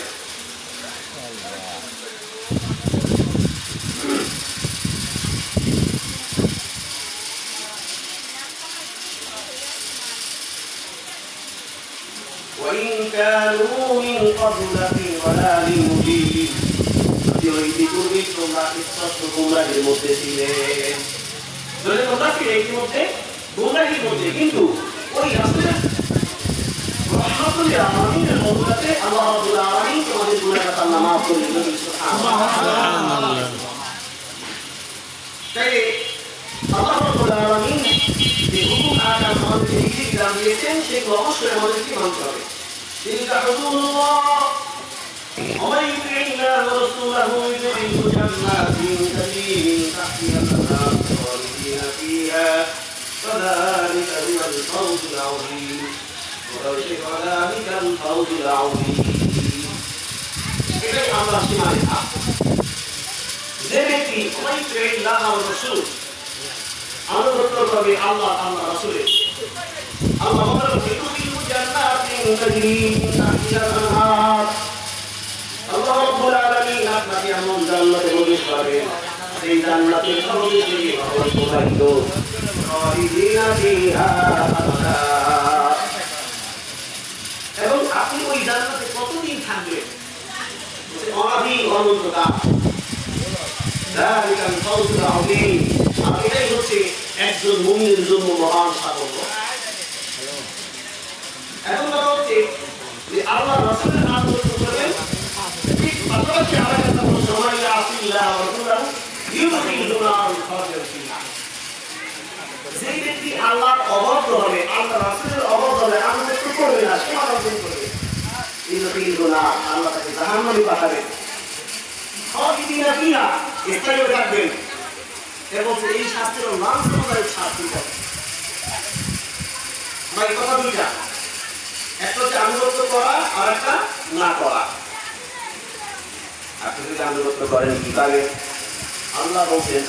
وإن كانوا من قبل في ضلال مبين। ওই পূর্বে তোমরা স্পষ্ট গুমরাহির মধ্যে ছিলে, যদি তোমরা ছিলে ইতিমধ্যে গুমরাহির মধ্যে, কিন্তু ওই রাসূলের রহমতুল আলামিনের মধ্যে আল্লাহ রাব্বুল আলামিন তোমাদের গুনাহ আল্লাহ মাফ করে দিবেন। সুবহানাল্লাহ। তাই আল্লাহ রাব্বুল আলামিন যে হুকুম আকাম আমাদেরকে দিয়েছেন দিয়েছেন সেগুলো অবশ্যই আমাদেরকে মানতে হবে। তিলকা হুকুমুল্লাহ ومن يطع الله ورسوله يدخله جنات تجري من تحتها الانهار خالدين فيها وذلك هو الفوز العظيم وذلك الفوز العظيم। এটাই আমরা সীমারেখা। যে ব্যক্তি ومن يطع الله ورسوله আনুগত্য করবে আল্লাহ আল্লাহ রাসূলের, আল্লাহ বলেন يدخله جنات تجري من تحتها الانهار। আল্লাহ রাব্বুল আলামিন আপনাকে এমন জান্নাতে প্রবেশ করাবেন, সেই জান্নাতের প্রবেশ থেকে ভগবান প্রবাহিত খালিদিনা ফিহা আবাদা। এবং আপনি ওই জান্নাতে কতদিন থাকবেন? অনাদি অনন্তকাল। যালিকাল ফাওজুল আযীম। আর এটাই হচ্ছে একজন মুমিনের জন্য মহান সাফল্য। এখন কথা হচ্ছে যে আল্লাহ রাসূলের আনুগত্য করবেন, ঠিক পাশাপাশি আরেকটা সময় আসিল্লাহ রাসূলুল্লাহ ইউহিদুনা আল-ফাতিহা। যে ব্যক্তি আল্লাহর অবাধ্য হবে, আল্লাহ রাসূলের অবাধ্য হবে, আনুগত্য করবে না, সীমালঙ্ঘন করবে, ইউহিদুনা আল্লাহ তাকে জাহান্নামে পাঠাবেন। খালিদিনা ফিহা, স্থায়ী হয়ে থাকবেন। এবং এই শাস্তির নাম সম্প্রদায়ের শাস্তি হবে। আমার এই কথা দুইটা, একটা হচ্ছে আনুগত্য করা আর একটা না করা। আপনি যদি আনুগত্য করেন কিভাবে? আল্লাহ বলছেন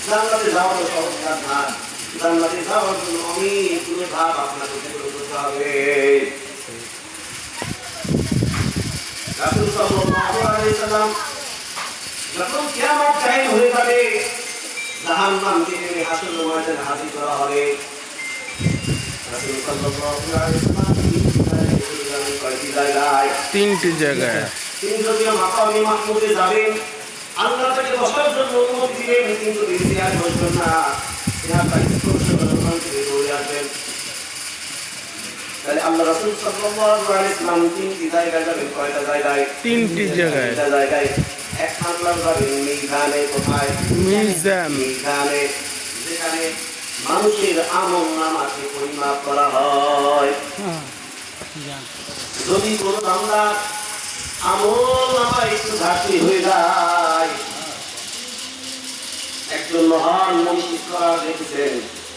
জান্নাতে যাওয়ার সহজ কাজ না, জান্নাতে যাওয়ার জন্য অনেকগুলো ধাপ আপনাকে পূরণ করতে হবে। রাসূল সাল্লাল্লাহু আলাইহি সাল্লাম যখন কিয়ামত কায়েম হয়ে যাবে, জাহান্নামকে টেনে হাসরের ময়দানে হাজির করা হবে, রাসূল সাল্লাল্লাহু আলাইহি সাল্লাম তিনটি জায়গায় তিনজনের মাকামে মাহমুদে যাবেন, আল্লাহ তাকে বসার জন্য অনুমতি দিবেন, কিন্তু তিনি আর বসবেন না, তিনি আপনাকে স্পর্শ করে দৌড়ে আসবেন। তাহলে আল্লাহ রাসূল সাল্লাল্লাহু আলাইহি সাল্লাম তিনটি জায়গায় যাবেন। কয়টা জায়গায়? তিনটি জায়গায়। এক নাম্বার যাবেন মিজানে। কোথায়? মিজানে, যেখানে মানুষের আমল নামাকে পরিমাপ করা হয়। যদি কোনো বান্দা আমল নামা একটু ঘাটতি হয়ে যায়, একজন মহান মনীষী করা দেখেছেন,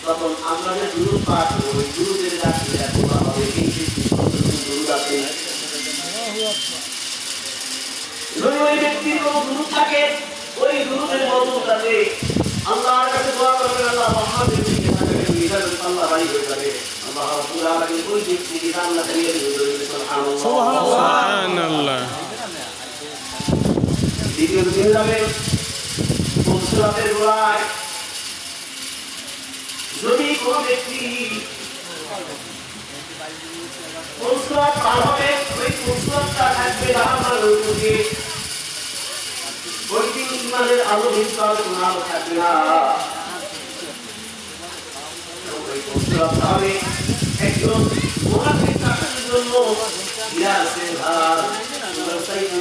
তখন আমরা যে দুরূদ পাঠ করি, দুরূদের ঘাটতি করা হবে। দুরূদ আছে, যদি ওই ব্যক্তির কোনো দুরূদ থাকে, ওই দুরূদের বদৌলতে আল্লাহর কাছে দোয়া করবেন, আল্লাহ মুহাম্মদের দিকে তাকাবেন, মিজানুল আল্লাহ বাড়ি হয়ে যাবে। আল্লাহ রাব্বুল আলামিন ওই ব্যক্তিকে জান্নাতে নিয়ে যাবেন। সুবহানাল্লাহ। দ্বিতীয় দিন যাবেন ফুলসরাতের গোড়ায়। যদি কোনো ব্যক্তি ফুলসরাত পার হবে, ওই ফুলসরাতটা থাকবে জাহান্নামের উপরে। ওই দিন ইমানের আলো ভিতরে কোনো আলো থাকবে না। ওই ফুলসরাতটা হবে একজন মুনাফিক কাফেরের জন্য ইয়াসে ভার সাইতে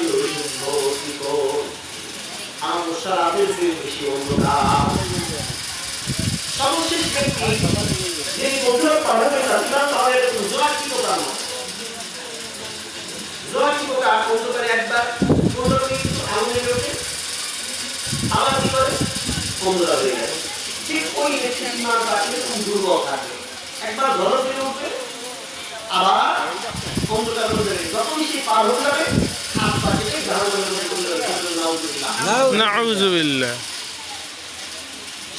আমসাদের বেশি অন্ধকার। সর্বশেষ ব্যক্তি যে বন্ধুরা পাঠাবে তারা তাদের জোয়াকি পোকা নয়। জোয়াকি পোকা অন্ধকারে একবার 15 মিনিট আগুনে ওঠে, অন্ধকার হয়ে যাবে। ঠিক ওই ব্যক্তির ইমান থাকলে খুব দুর্বল থাকবে, একবার ঝড় ফিরে উঠবে, আবার অন্ধকার হয়ে যাবে। যখনই সে পার হয়ে যাবে হাত পা থেকে জাহান্নামের মধ্যে চলে যাবে। নাউজুবিল্লাহ। নাউজুবিল্লাহ।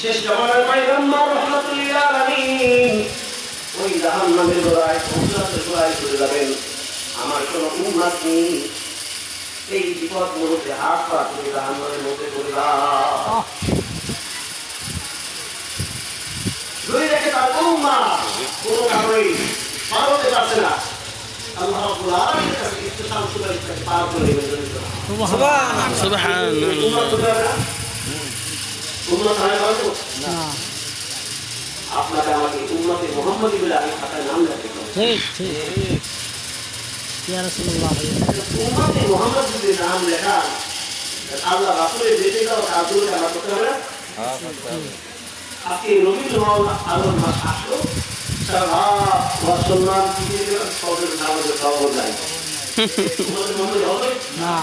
শেষ জামানার পয়গম্বর রাহমাতুল লিল আলামিন ওই জাহান্নামের গোড়ায় অন্ধকারের গোড়ায় চলে যাবেন। আমার কোন উম্মত নেই, এই বিপদ মুহূর্তে হাত পা তুলে জাহান্নামের মধ্যে পড়ে যাও। ধরে রেখে তার কোনো কারণেই পার হতে পারছে না। আল্লাহ রাব্বুল আলামিনের কাছে ইস্তিগফার সুপারিশ করে পার করে নেবেন। সুবহানাল্লাহ। উম্মত হয় বলতো না, আপনাকে আমাকে উম্মতে মুহাম্মদী বলে আমি খাতায় নাম লিখতে হবে। ঠিক ঠিক ইয়া রাসূলুল্লাহ। উম্মতে মুহাম্মদ যদি নাম লেখা আল্লাহ রাসূলের যেতে দাও কাজগুলো আমার করতে হবে না। আজকে রবিউল আউয়াল মাস আসলো, সারা মুসলমান পৃথিবীর সবের নামাজের খবর নাই। উম্মতে মুহাম্মদ হবে না,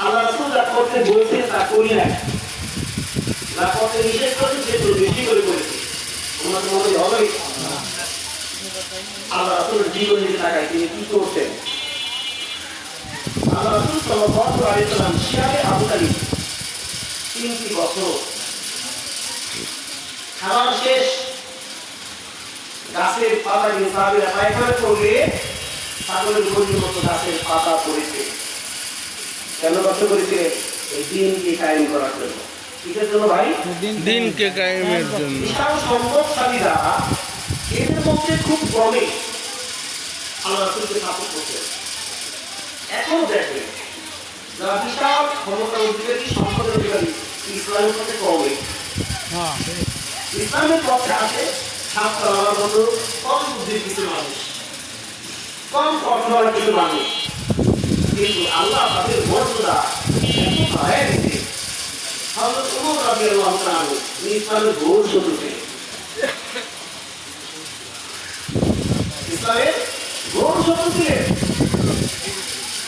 আল্লাহ রাসূল যা করতে বলছে তা করি না, যা করতে নিষেধ করেছে সেগুলো বেশি করে করেছে। উম্মতে মুহাম্মদ হবে আল্লাহ রাসূলের জীবন দিকে তাকায় তিনি কি করতেন। আল্লাহ রাসূল সাল্লাল্লাহু আলাইহি ওয়াসাল্লাম শিয়ারে আবু তালিব 3টি বছর খাবার শেষ, গাছের পাতা দিয়ে সাহাবীরা পায়খানা করলে ছাগলের গলির মতো গাছের পাতা পড়েছে। কেন কষ্ট করেছে? এই দিনকে কায়েম করার জন্য। কিসের জন্য ভাই? দিনকে কায়েমের জন্য। বিশাল সম্পদশালীরা এদের মধ্যে খুব কমে আল্লাহ রাসূলকে সাপোর্ট করছে। এখন দেখেন যারা বিশাল ক্ষমতার অধিকারী, সম্পদের অধিকারী, ইসলামের পথে কমে। হ্যাঁ ইসলামের পথে আসে সাতটা আমার মতো কম বুদ্ধির কিছু মানুষ, কম অর্থনৈতিক কিছু মানুষ, কিন্তু আল্লাহ তাদের মর্যাদা এত বাড়ায় দিতে। হযরত ওমর রাদিয়াল্লাহু তাআলা আনহু ইসলামের ঘোর শত্রু ছিলেন, ইসলামের ঘোর শত্রু ছিলেন,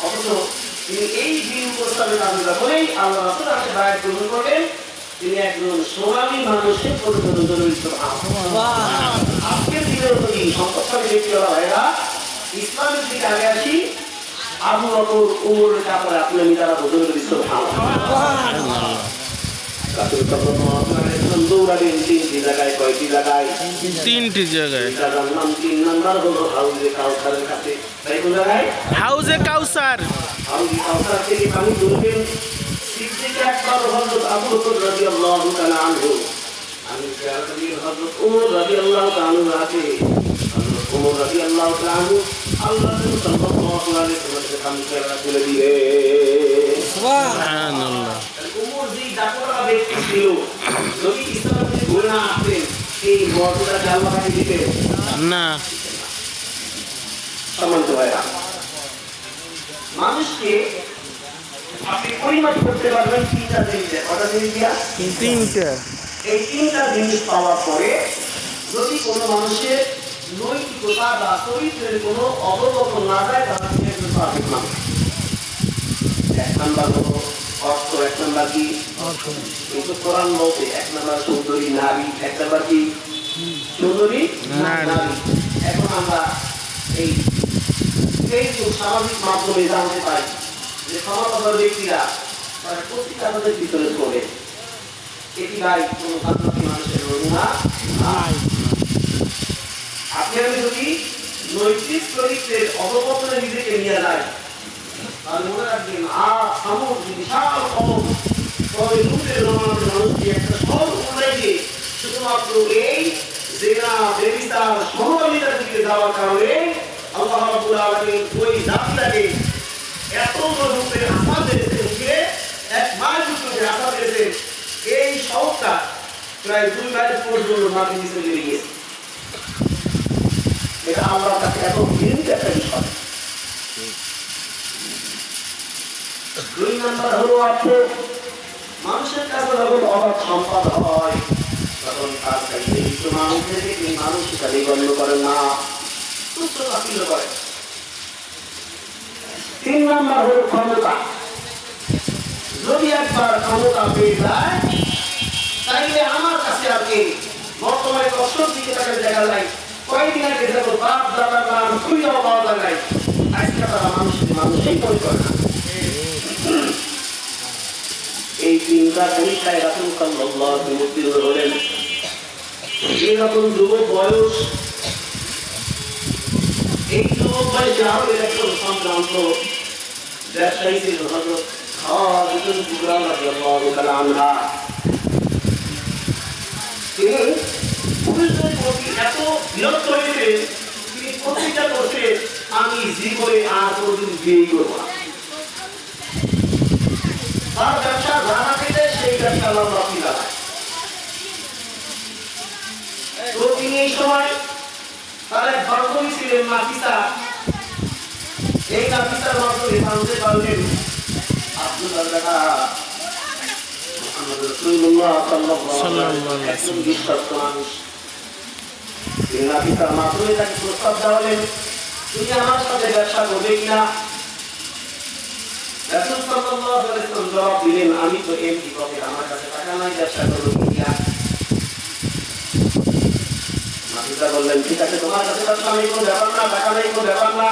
অথচ তিনি এই দিন প্রস্তাবের দাবিদার বলেই আল্লাহ রাসূল তাকে বায়াত গ্রহণ করলেন। তিনি একজন সোনালী মানুষের পরিবর্তন জন্য আজকের দিনের যদি সম্পদশালী ব্যক্তি ভাইরা ইসলামের দিকে আগে আসি, আবু বকর ওমরের কাপড়ে আপনি আমি তারা বদল করে দৌড়াবেন 3টি জায়গায়। কয়টি জায়গায়? 3টি জায়গায়। জায়গার নাম 3 নাম্বার হলো হাউজে কাউসারের কাছে। তাই কোন জায়গায়? হাউজে কাউসার। হাউজে কাউসার থেকে পানি তুলবেন। সিদ্দিক আকবর হযরত আবু বকর রাদিয়াল্লাহু তাআলা আনহু, আমি জানি হযরত ওমর রাদিয়াল্লাহু তাআলা আনহু আছে। হযরত ওমর রাদিয়াল্লাহু তাআলা আনহু আল্লাহ সাল্লাল্লাহু আলাইহি ওয়াসাল্লামের কাছে খেলা তুলে দিবে। সুবহানাল্লাহ। ওমর যে ডাকওয়ালা ব্যক্তি ছিল, যদি ইসলামে ভুলে না আসতেন এই মর্যাদা আল্লাহ তাকে দিতেন না। সম্মানিত ভাইরা, মানুষকে আপনি পরিমাপ করতে পারবেন 3টা জিনিসে। কটা জিনিস দিয়া? 3টা। এই 3টা জিনিস পাওয়ার পরে যদি কোনো মানুষের নৈতিকতা বা চরিত্রের কোনো অবলম্বন না যায় তাহলে সে একজন পারফেক্ট মানুষ। 1 নাম্বার হলো অর্থ, 1 নাম্বার কি? কিন্তু কোরআন বলতে 1 নাম্বার সুন্দরী নারী, 1 নাম্বার কি? সুন্দরী নারী। এখন আমরা এই ফেসবুক সামাজিক মাধ্যমে জানতে পাই যে ক্ষমতাধর ব্যক্তিরা তারা পত্রিকাদের ভিতরে পড়ে, এটি ভাই কোনো জান্নাতি মানুষের নমুনা নাই। আপনি আমি যদি নৈতিক চরিত্রের অবপতনে নিজেকে নিয়ে যাই তাহলে মনে রাখবেন বিশাল খবর তবে লুটের জমানার মানুষকে একটা সহজ উল্লেখে শুধুমাত্র এই জেনা বেবিচার সমকামিতার দিকে যাওয়ার কারণে আল্লাহ রাব্বুল আলামিন ওই জাতিটাকে এত রূপে আশা দিয়েছে, মুখে 1 মাইল রূপে আশা দিয়েছে, এই শহরটা প্রায় 2 মাইল পর্যন্ত মাটি নিচে চলে গিয়েছে। এটা আল্লাহর কাছে এত ঘৃণিত একটা বিষয়। 2 নাম্বার হলো অর্থ। মানুষের কাছে যখন অবাধ সম্পদ হয় তখন তার কাছে কিছু মানুষদেরকে তিনি মানুষ হিসাবে গণ্য করেন না, তুচ্ছতা ফিল করেন। 3 নাম্বার হলো ক্ষমতা। যদি একবার ক্ষমতা পেয়ে যায় চাইলে আমার কাছে আর কি বর্তমানে কষ্ট দিকে তাকে দেখা যায় কয়েকদিন আগে দেখো বাপ দাদার নাম খুঁজেও পাওয়া যায় নাই আজকে তারা মানুষই মনে করে না এই চিন্তা পরীক্ষায় রাসূল সাল্লাল্লাহু আলাইহি ওয়াসাল্লাম বলেন এরকম যুবক বয়স এই যুবক বয়সে আরো একজন সম্ভ্রান্ত ব্যবসায়ী ছিল হযরত খাদিজা কুবরা রাদিয়াল্লাহু তাআলা আনহা তিনি পুরুষদের প্রতি এত বিরক্ত হয়েছে তিনি প্রতিজ্ঞা করছে আমি জীবনে আর কোনোদিন বিয়ে করবো না তার ব্যবসা জানা থেকে সেই ব্যবসা লাভ আপনি দাঁড়ায় তো তিনি এই সময় তার এক বান্ধবী ছিলেন নাফিসা এই নাফিসার মাধ্যমে জানতে পারলেন আব্দুল্লাহ দাদা মুহাম্মদ রাসূলুল্লাহ সাল্লাল্লাহু আলাইহি ওয়াসাল্লাম একজন বিশ্বস্ত মানুষ এই নাফিসার মাধ্যমে তাকে প্রস্তাব দেওয়ালেন তুমি আমার সাথে ব্যবসা করবে কিনা রাসূল সাল্লাল্লাহু আলাইহি ওয়াসাল্লাম জবাব দিলেন আমি তো এমনি কবে আমার কাছে টাকা নাই ব্যবসা করব কিনা নাফিসা বললেন ঠিক আছে তোমার কাছে ব্যবসা নেই কোনো ব্যাপার না টাকা নেই কোনো ব্যাপার না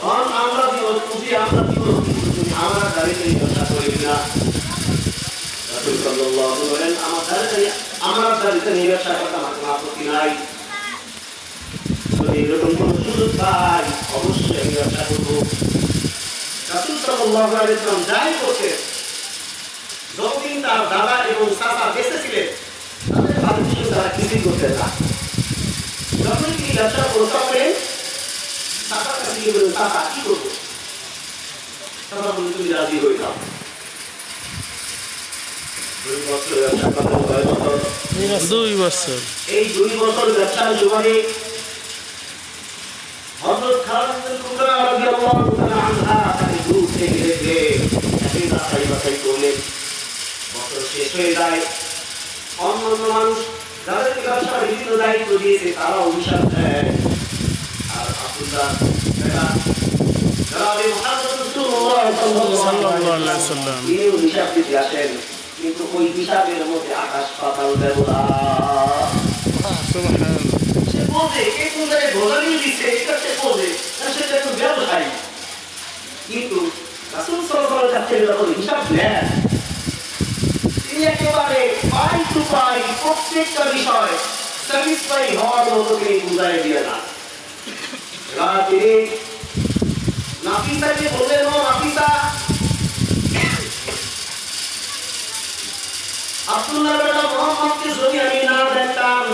ধন আমরা দিব পুঁজি আমরা দিব তুমি আমার গাড়িতে ব্যবসা করবে না রাসূল সাল্লাল্লাহু আলাইহি ওয়াসাল্লাম বলেন আমার গাড়িতে নিয়ে ব্যবসা করতে আমার কোনো আপত্তি নাই যদি এরকম কোনো সুযোগ পাই অবশ্যই আমি ব্যবসা করবো রাসূল সাল্লাল্লাহু আলাইহি ওয়াসাল্লাম যাই করতে যতদিন তার দাদা এবং চাচা বেঁচে ছিলেন তাদের ভালো কিছু তারা কিছুই করতে না যখন তিনি ব্যবসা প্রস্তাব করেন চাচার কাছে গিয়ে বললেন চাচা কি করবো চাচা বললেন তুমি রাজি হয়ে যাও 2 বছর ব্যবসা করতে 2 বছর এই 2 বছর ব্যবসার জীবনে হযরত খাদিজা কুবরা রাদিয়াল্লাহু তাআলা আনহা তাকে দূর থেকে দেখে একই বাছাই করলেন বছর শেষ হয়ে যায় অন্যান্য মানুষ যাদেরকে ব্যবসার বিভিন্ন দায়িত্ব দিয়েছে তারাও হিসাব দেয় আর আব্দুল্লাহ জনাবে মুহাম্মদ রাসূলুল্লাহ সাল্লাল্লাহু আলাইহি ওয়াসাল্লাম তিনিও হিসাব দিতে আসেন কিন্তু ওই হিসাবের মধ্যে আকাশ পাতাল ব্যবধান সুবহানাল্লাহ সে বলছে কে কোন জায়গায় গোলামি দিচ্ছে এটা সে বলছে সেটা একটু ব্যবসায়ী কিন্তু রাসূল সাল্লাল্লাহু আলাইহি ওয়াসাল্লাম যখন হিসাব নেন তিনি একেবারে পাই টু পাই প্রত্যেকটা বিষয় স্যাটিসফাই হওয়ার মতো তিনি বুঝাই দিয়ে না তিনি নাফিসাকে বললেন ও নাফিসা আব্দুল্লাহ বেটা মুহাম্মদকে যদি আমি না দেখতাম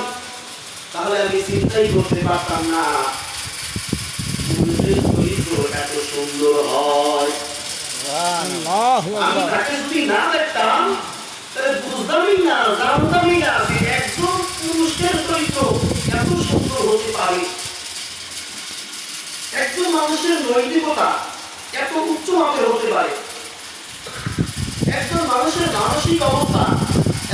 তাহলে আমি চিন্তাই করতে পারতাম না পুরুষের চরিত্র এত সুন্দর হয় আমি তাকে যদি না দেখতাম তাহলে বুঝতামই না জানতামই না যে একজন পুরুষের চরিত্র এত সুন্দর হতে পারে একজন মানুষের নৈতিকতা এত উচ্চ মাপের হতে পারে একজন মানুষের মানসিক অবস্থা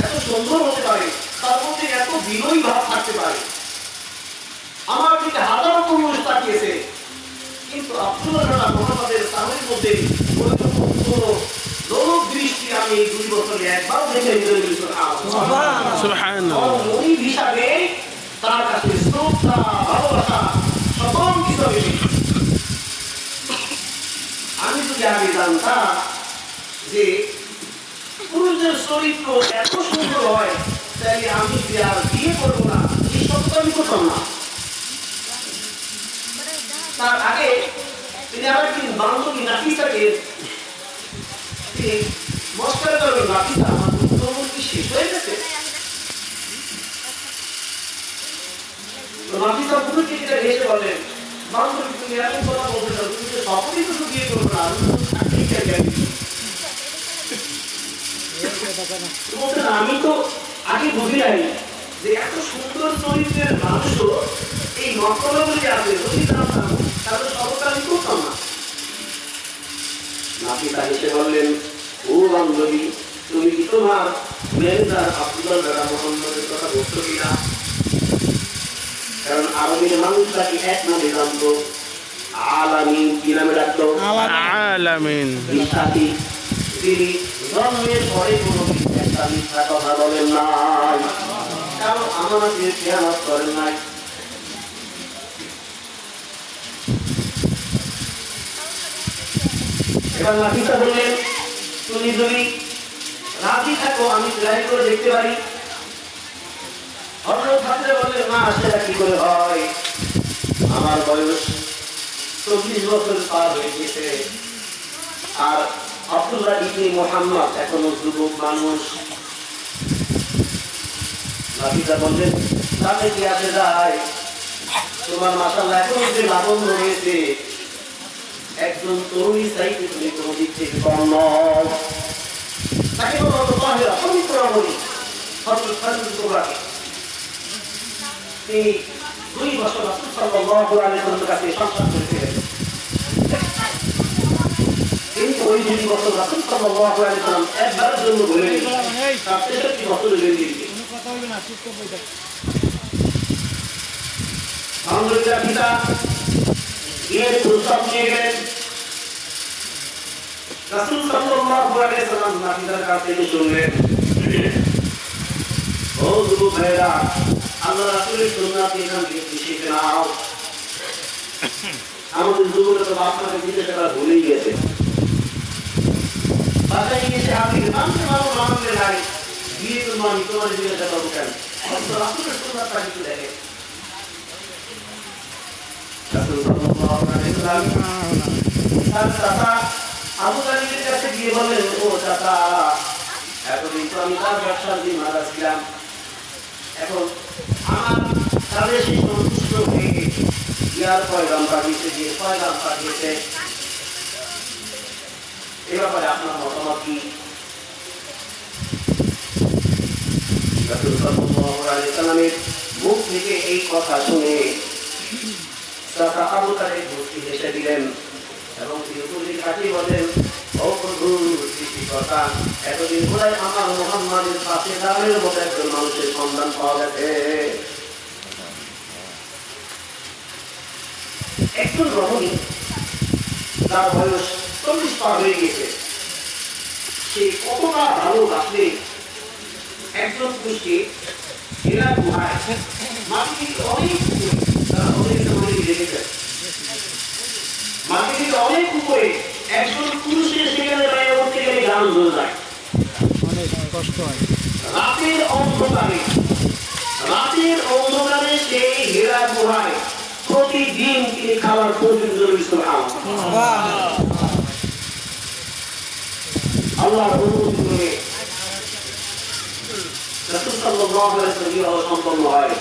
এত সুন্দর হতে পারে তার মধ্যে এত বিনয়ী ভাব থাকতে পারে আমার দিকে হাজারো পুরুষ তাকিয়েছে কিন্তু আব্দুল্লাহ মুহাম্মদের সামনের মধ্যে কোনো লোক দৃষ্টি আমি এই 2 বছরে একবার দেখে সুবহানাল্লাহ ওই হিসাবে তার কাছে শ্রদ্ধা ভালোবাসা সকল কিছু বেশি আমি যদি আগে জানতাম যে পুরুষের চরিত্র এত সুন্দর হয় তাহলে আমি যে আর বিয়ে করবো না এই সত্য আমি করতাম না তার আগে তিনি আবার কি বান্ধবী নাফিসাকে তিনি মস্কার করবেন নাফিসা আমার পুত্র কি শেষ হয়ে গেছে নাফিসা পুরুষকে যেটা হেসে বলেন বান্ধবী তুমি এরকম কথা বলতে চাও তুমি সকলেই তো বিয়ে করবো না আমি তো আগে বুঝি নাই যে এত সুন্দর চরিত্রের মানুষও এই মক্তব্যগুলি আছে যদি জানতাম তাহলে সবটা আমি করতাম না নাফিসা হেসে বললেন ও বান্ধবী তুমি কি তোমার ম্যানেজার আব্দুল্লাহ মুহাম্মদের কথা বলছো কিনা কারণ আরবের মানুষটাকে এক নামে জানতো আলামিন কি নামে ডাকতো আলামিন বিশ্বাসী যিনি জন্মের পরে কোনো একটা একটা মিথ্যা কথা বলেন নাই, কারণ আমাদের খেয়ানত করেন নাই। এবার নাফিসা বললেন, তুমি যদি রাজি থাকো আমি ট্রাই করে দেখতে পারি। অন্য ছাত্রে বললেন, না সেটা কি করে হয়, আমার বয়স 40 বছর পার হয়ে গেছে, আর আব্দুল্লাহ ইবনে মুহাম্মদ এখনো যুবক মানুষ। নাফিসা বললেন, তাহলে কি আসে যায়, তোমার মাশাআল্লাহ এখনো যে লাবণ্য রয়েছে, একজন তরুণী চাইতে তুমি কোনো দিক থেকে কম নও। তাকে বলা হতো তাহেরা, পবিত্র রমণী হযরত ফাতিমা কুবরাকে। তিনি 2 বছর রাসূল সাল্লাল্লাহু আলাইহি ওয়াসাল্লামের কাছে সংসার করেছিলেন, কিন্তু ওই 2 বছর রাসূল সাল্লাল্লাহু আলাইহি ওয়াসাল্লাম একবারের জন্য বলেনি, তার 63 বছর হয়ে গিয়েছে। আলহামদুলিল্লাহ, পিতা গিয়ে প্রস্তাব নিয়ে গেলেন। রাসূল সাল্লাল্লাহু আলাইহি ওয়াসাল্লাম নাফিসার কাছ থেকে শুনলেন, ও যুবক ভাইরা, আল্লাহ রাসূলের সুন্নাত এখান থেকে শিখে নাও। আমাদের যুবকরা তো আপনাকে জিজ্ঞাসা করা ভুলেই গেছে, বাসায় গিয়েছে আপনি মানতে পারো মানলে নাই, বিয়ে তো মানি, তোমার জিজ্ঞাসা করবো কেন, রাসূলের সুন্নাতটা কিছু দেখে। রাসূল সাল্লাল্লাহু আলাইহি ওয়াসাল্লাম তার চাচা আবু তালিবের কাছে গিয়ে বললেন, ও চাচা, এতদিন তো আমি তার ব্যবসার দিন মারা ছিলাম, এখন আমার তাদের সেই সন্তুষ্ট হয়ে ইয়ার পয়গাম পাঠিয়েছে, যে পয়গাম পাঠিয়েছে, এ ব্যাপারে আপনার মতামত কি? রাসূল সাল্লাল্লাহু আলাইহি ওয়াসাল্লামের মুখ থেকে এই কথা শুনে চাচা আবু তালিব মুচকি হেসে দিলেন এবং তিনি তুলি কাটিয়ে বলেন, ও প্রভু সৃষ্টিকর্তা, এতদিন ধরে আমার মুহাম্মাদের পাশে দাঁড়ানোর মতো একজন মানুষের সন্ধান পাওয়া গেছে। একজন রমণী, তার বয়স 40 পার হয়ে গেছে, সে কতটা ভালোবাসলে একজন পুরুষকে এরা গুহায় মাটি থেকে অনেক উপরে, তারা অনেক সময় রেখেছে, মাটি থেকে অনেক উপরে একজন পুরুষের সেখানে বাইরে করতে গেলে গান ধরে যায়, অনেক কষ্ট হয়। রাতের অন্ধকারে সেই হেরা গুহায় প্রতিদিন তিনি খাবার প্রয়োজন। আল্লাহর অনুমতি করে রাসূল সাল্লাল্লাহু আলাইহি ওয়াসাল্লাম সম্পন্ন হয়।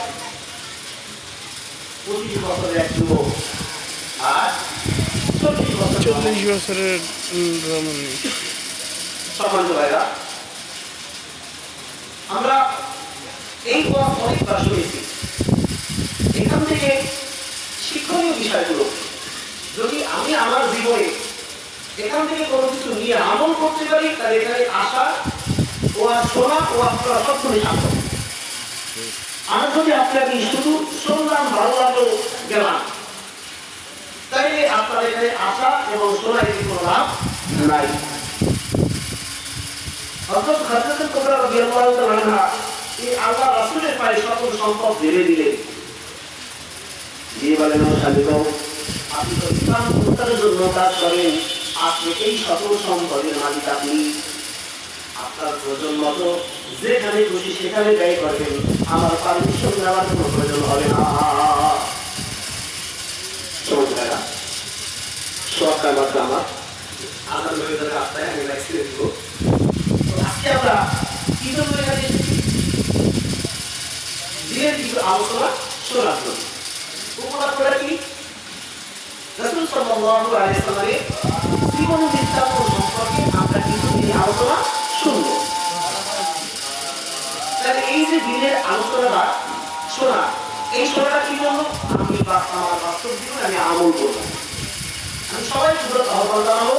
25 বছরের এক যুবক আর 40 বছরের রমণী। সম্মানিত ভাইরা, আমরা এই ওয়াজ অনেকবার শুনেছি, এখান থেকে শিক্ষণীয় বিষয়গুলো যদি আমি আমার জীবনে এখান থেকে কোনো কিছু নিয়ে আমল করতে পারি, তাহলে এখানে আসা ও আর শোনা ও আপনারা সবসময় সার্থক। আমি যদি আপনাকে শুধু শুনলাম, ভালো লাগলো, গেলাম, তাইলে আপনার এখানে আসা এবং শোনা এটি কোনো লাভ নাই। হযরত খাদিজা কুবরা রাদিয়াল্লাহু তাআলা আনহা এই আল্লাহ রাসূলের পায়ে সকল সম্পদ ঢেলে দিলেন, দিয়ে বলেন, ও স্বামী গো, আপনি তো ইসলাম প্রচারের জন্য কাজ করেন, আপনি এই সকল সম্পদের মালিক, আপনি আপনার প্রয়োজন মতো যেখানে খুশি সেখানে ব্যয় করবেন, আমার পারমিশন নেওয়ার কোনো প্রয়োজন হবে না। সরকার মাত্র আমার আধার মেয়েদের রাস্তায় আমি ভ্যাকসিনে দিব। আজকে আমরা কি জন্য এখানে এসেছি? দিনের কিছু আলোচনা শোনার জন্য। উপলক্ষটা কি? রাসূল সাল্লাল্লাহু আলাইহি ওয়াসাল্লামের জীবন বৃত্তান্ত সম্পর্কে আমরা কিছু দিনের আলোচনা শুনব। তাহলে এই যে দিনের আলোচনাটা শোনা, এই শোনাটা কি জন্য? আমি আমার বাস্তব জীবনে আমি আমল করব। আমি সবাইকে আহ্বান জানাবো,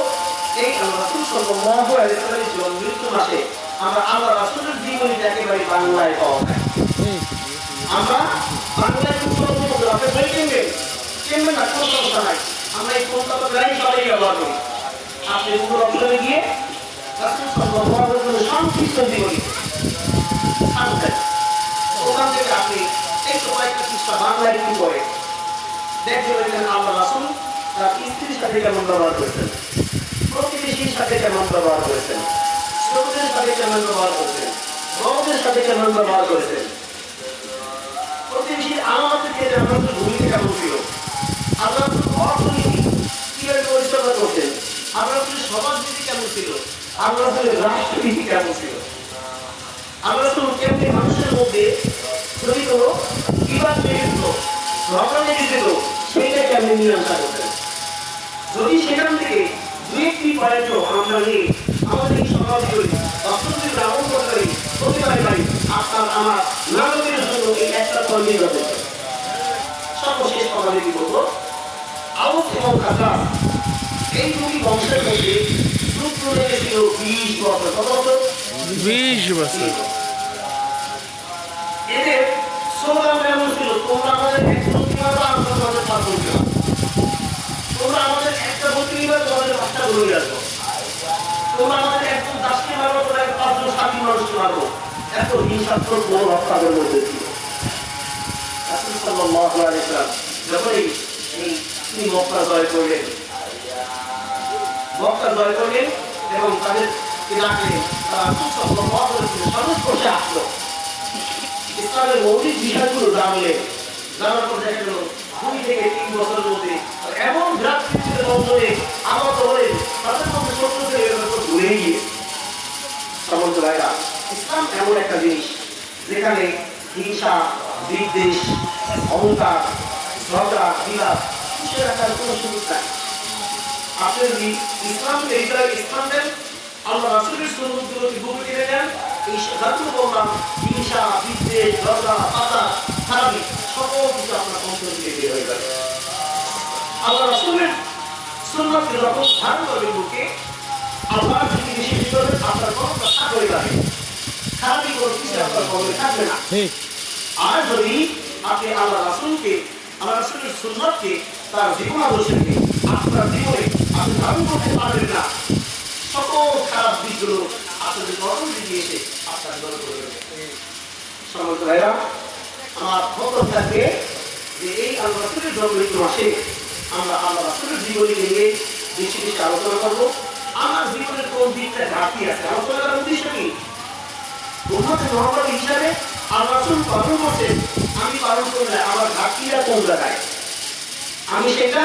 এই রাসূল সাল্লাল্লাহু আলাইহি ওয়াসাল্লামের জীবন মৃত্যু মাসে আমরা আল্লাহ রাসূলের জীবনীটা একেবারে বাংলায় পাওয়া যায়। আমরা বাংলায় চিনবেন না, কোনো সমস্যা নাই, আমরা এই কলকাতা প্রায় সবাই ব্যবহার করি। আপনি গুগল অপশনে গিয়ে রাসূল সাল্লাল্লাহু আলাইহি ওয়াসাল্লামের সংক্ষিপ্ত জীবনী থাকবেন। ওখান থেকে আপনি একটু কয়েকটা পৃষ্ঠা বাংলায় একটু পড়ে দেখতে পাবেন আল্লাহ রাসূল তার স্ত্রীর সাথে কেমন ব্যবহার করেছেন, প্রতিবেশীর সাথে কেমন ব্যবহার করেছেন, ছোটদের সাথে কেমন ব্যবহার করেছেন, বড়দের সাথে কেমন ব্যবহার করেছেন, প্রতিবেশীর আমাদের ক্ষেত্রে আপনাদের ভূমিকা কেমন ছিল, আল্লাহ অর্থনীতি কিভাবে পরিচালনা করতেন, আল্লাহ সমাজনীতি কেমন ছিল, আল্লাহ রাষ্ট্রনীতি কেমন ছিল, আল্লাহ কেমনি মানুষের মধ্যে জড়িত বিবাদ লেগে দিল, ঝগড়া লেগে দিল, সেইটা কেমনি মীমাংসা করতেন। যদি সেখান থেকে দু একটি পয়েন্ট আমরা নিয়ে আমাদের এই সমাজগুলি অর্থনৈতিক গ্রামণ করি প্রতিবাদ পারি, আপনার আমার নাগরিকের জন্য এই একটা পয়েন্টই যথেষ্ট। সর্বশেষ কথা কি বলবো, আউস এবং খাজরাজ এই দুটি বংশের মধ্যে যুদ্ধ লেগেছিল 20 বছর। কত বছর? 20 বছর। এদের স্লোগান কেমন ছিল, তোমরা আমাদের একজন কিভাবে আমরা তোমাদের পাঁচজন কিভাবে, তোমরা আমাদের একটা বছর কিভাবে তোমাদের পাঁচটা ধরে রাখবো, তোমরা আমাদের একজন দাসকে মারবো, তোমরা পাঁচজন স্বাধীন মানুষকে মারবো। এত হিংসাত্মক মনোভাব তাদের মধ্যে ছিল। রাসূল সাল্লাল্লাহু আলাইহি ওয়াসাল্লাম যখনই তিনি মক্কা জয় করলেন, এবং তাদেরকে ডাকলেন, তারা রাসূল সাল্লাল্লাহু আলাইহি ওয়াসাল্লামের সংস্পর্শে আসলো, ইসলামের মৌলিক বিষয়গুলো জানলেন। জানার পর দেখা গেল 2 থেকে 3 বছরের মধ্যে এমন ভ্রাতৃত্বের বন্ধনে আবদ্ধ হয়ে তাদের মধ্যে শত্রু থেকে ঘুরে গিয়ে সমস্ত ভাইরা, ইসলাম এমন একটা জিনিস যেখানে হিংসা, বিদ্বেষ, অহংকার, ঝগড়া, বিবাদ কিছু রাখার কোনো সুযোগ নাই। আপনি যদি ইসলামকে হৃদয়ে ইসলাম দেন, আল্লাহ রাসূলের সুন্নাতগুলোকে বুকে টেনে নেন, এই সাধারণ বললাম হিংসা, বিদ্বেষ, ঝগড়া, পাতা, খারাপি সকল কিছু আপনার অন্তর থেকে বের হয়ে যাবে। আল্লাহ রাসূলের সুন্নাতকে যখন ধারণ করবেন বুকে, আল্লাহ যদি বেশি করবেন, আপনার কলমটা সাফ হয়ে যাবে, খারাপি কোনো কিছু আপনার কলমে থাকবে না। আর যদি আপনি আল্লাহ রাসূলকে, আল্লাহ রাসূলের সুন্নাতকে, তার জীবনাদর্শকে আপনার জীবনে আপনি ধারণ করতে পারবেন না, সকল খারাপ দিকগুলো আপনাদের গঠন দিকে এসে আপনার গ্রহণ করবে। সম্মানিত ভাইরা, আমার খবর থাকবে যে এই আল্লাহ রাসূলের জন্মদিন মাসে আমরা আল্লাহ রাসূলের জীবনী নিয়ে বেশি বেশি আলোচনা করবো। আমার জীবনের কোন দিকটা ঘাটতি আছে, আলোচনা করার উদ্দেশ্য কি, উম্মতে মুহাম্মদ হিসাবে আল্লাহ রাসূল পালন করছেন, আমি পালন করলে আমার ঘাটতিটা কোন জায়গায়, আমি সেটা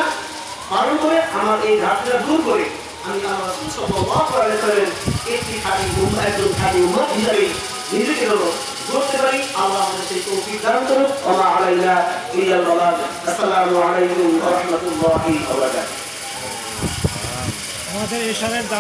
পালন করে আমার এই ঘাটতিটা দূর করে আমি আল্লাহ রাসূল সাল্লাল্লাহু আলাইহি ওয়াসাল্লামের একটি খাঁটি উম্মত, একজন খাঁটি উম্মত হিসাবে নিজেকে গড়তে পারি। আল্লাহ আমাদের সেই তৌফিক দান করুন। ওয়া মা আলাইনা ইল্লাল বালাগ। আসসালামু আলাইকুম ওয়া রাহমাতুল্লাহি ওয়া বারাকাতুহু। আমাদের এশারের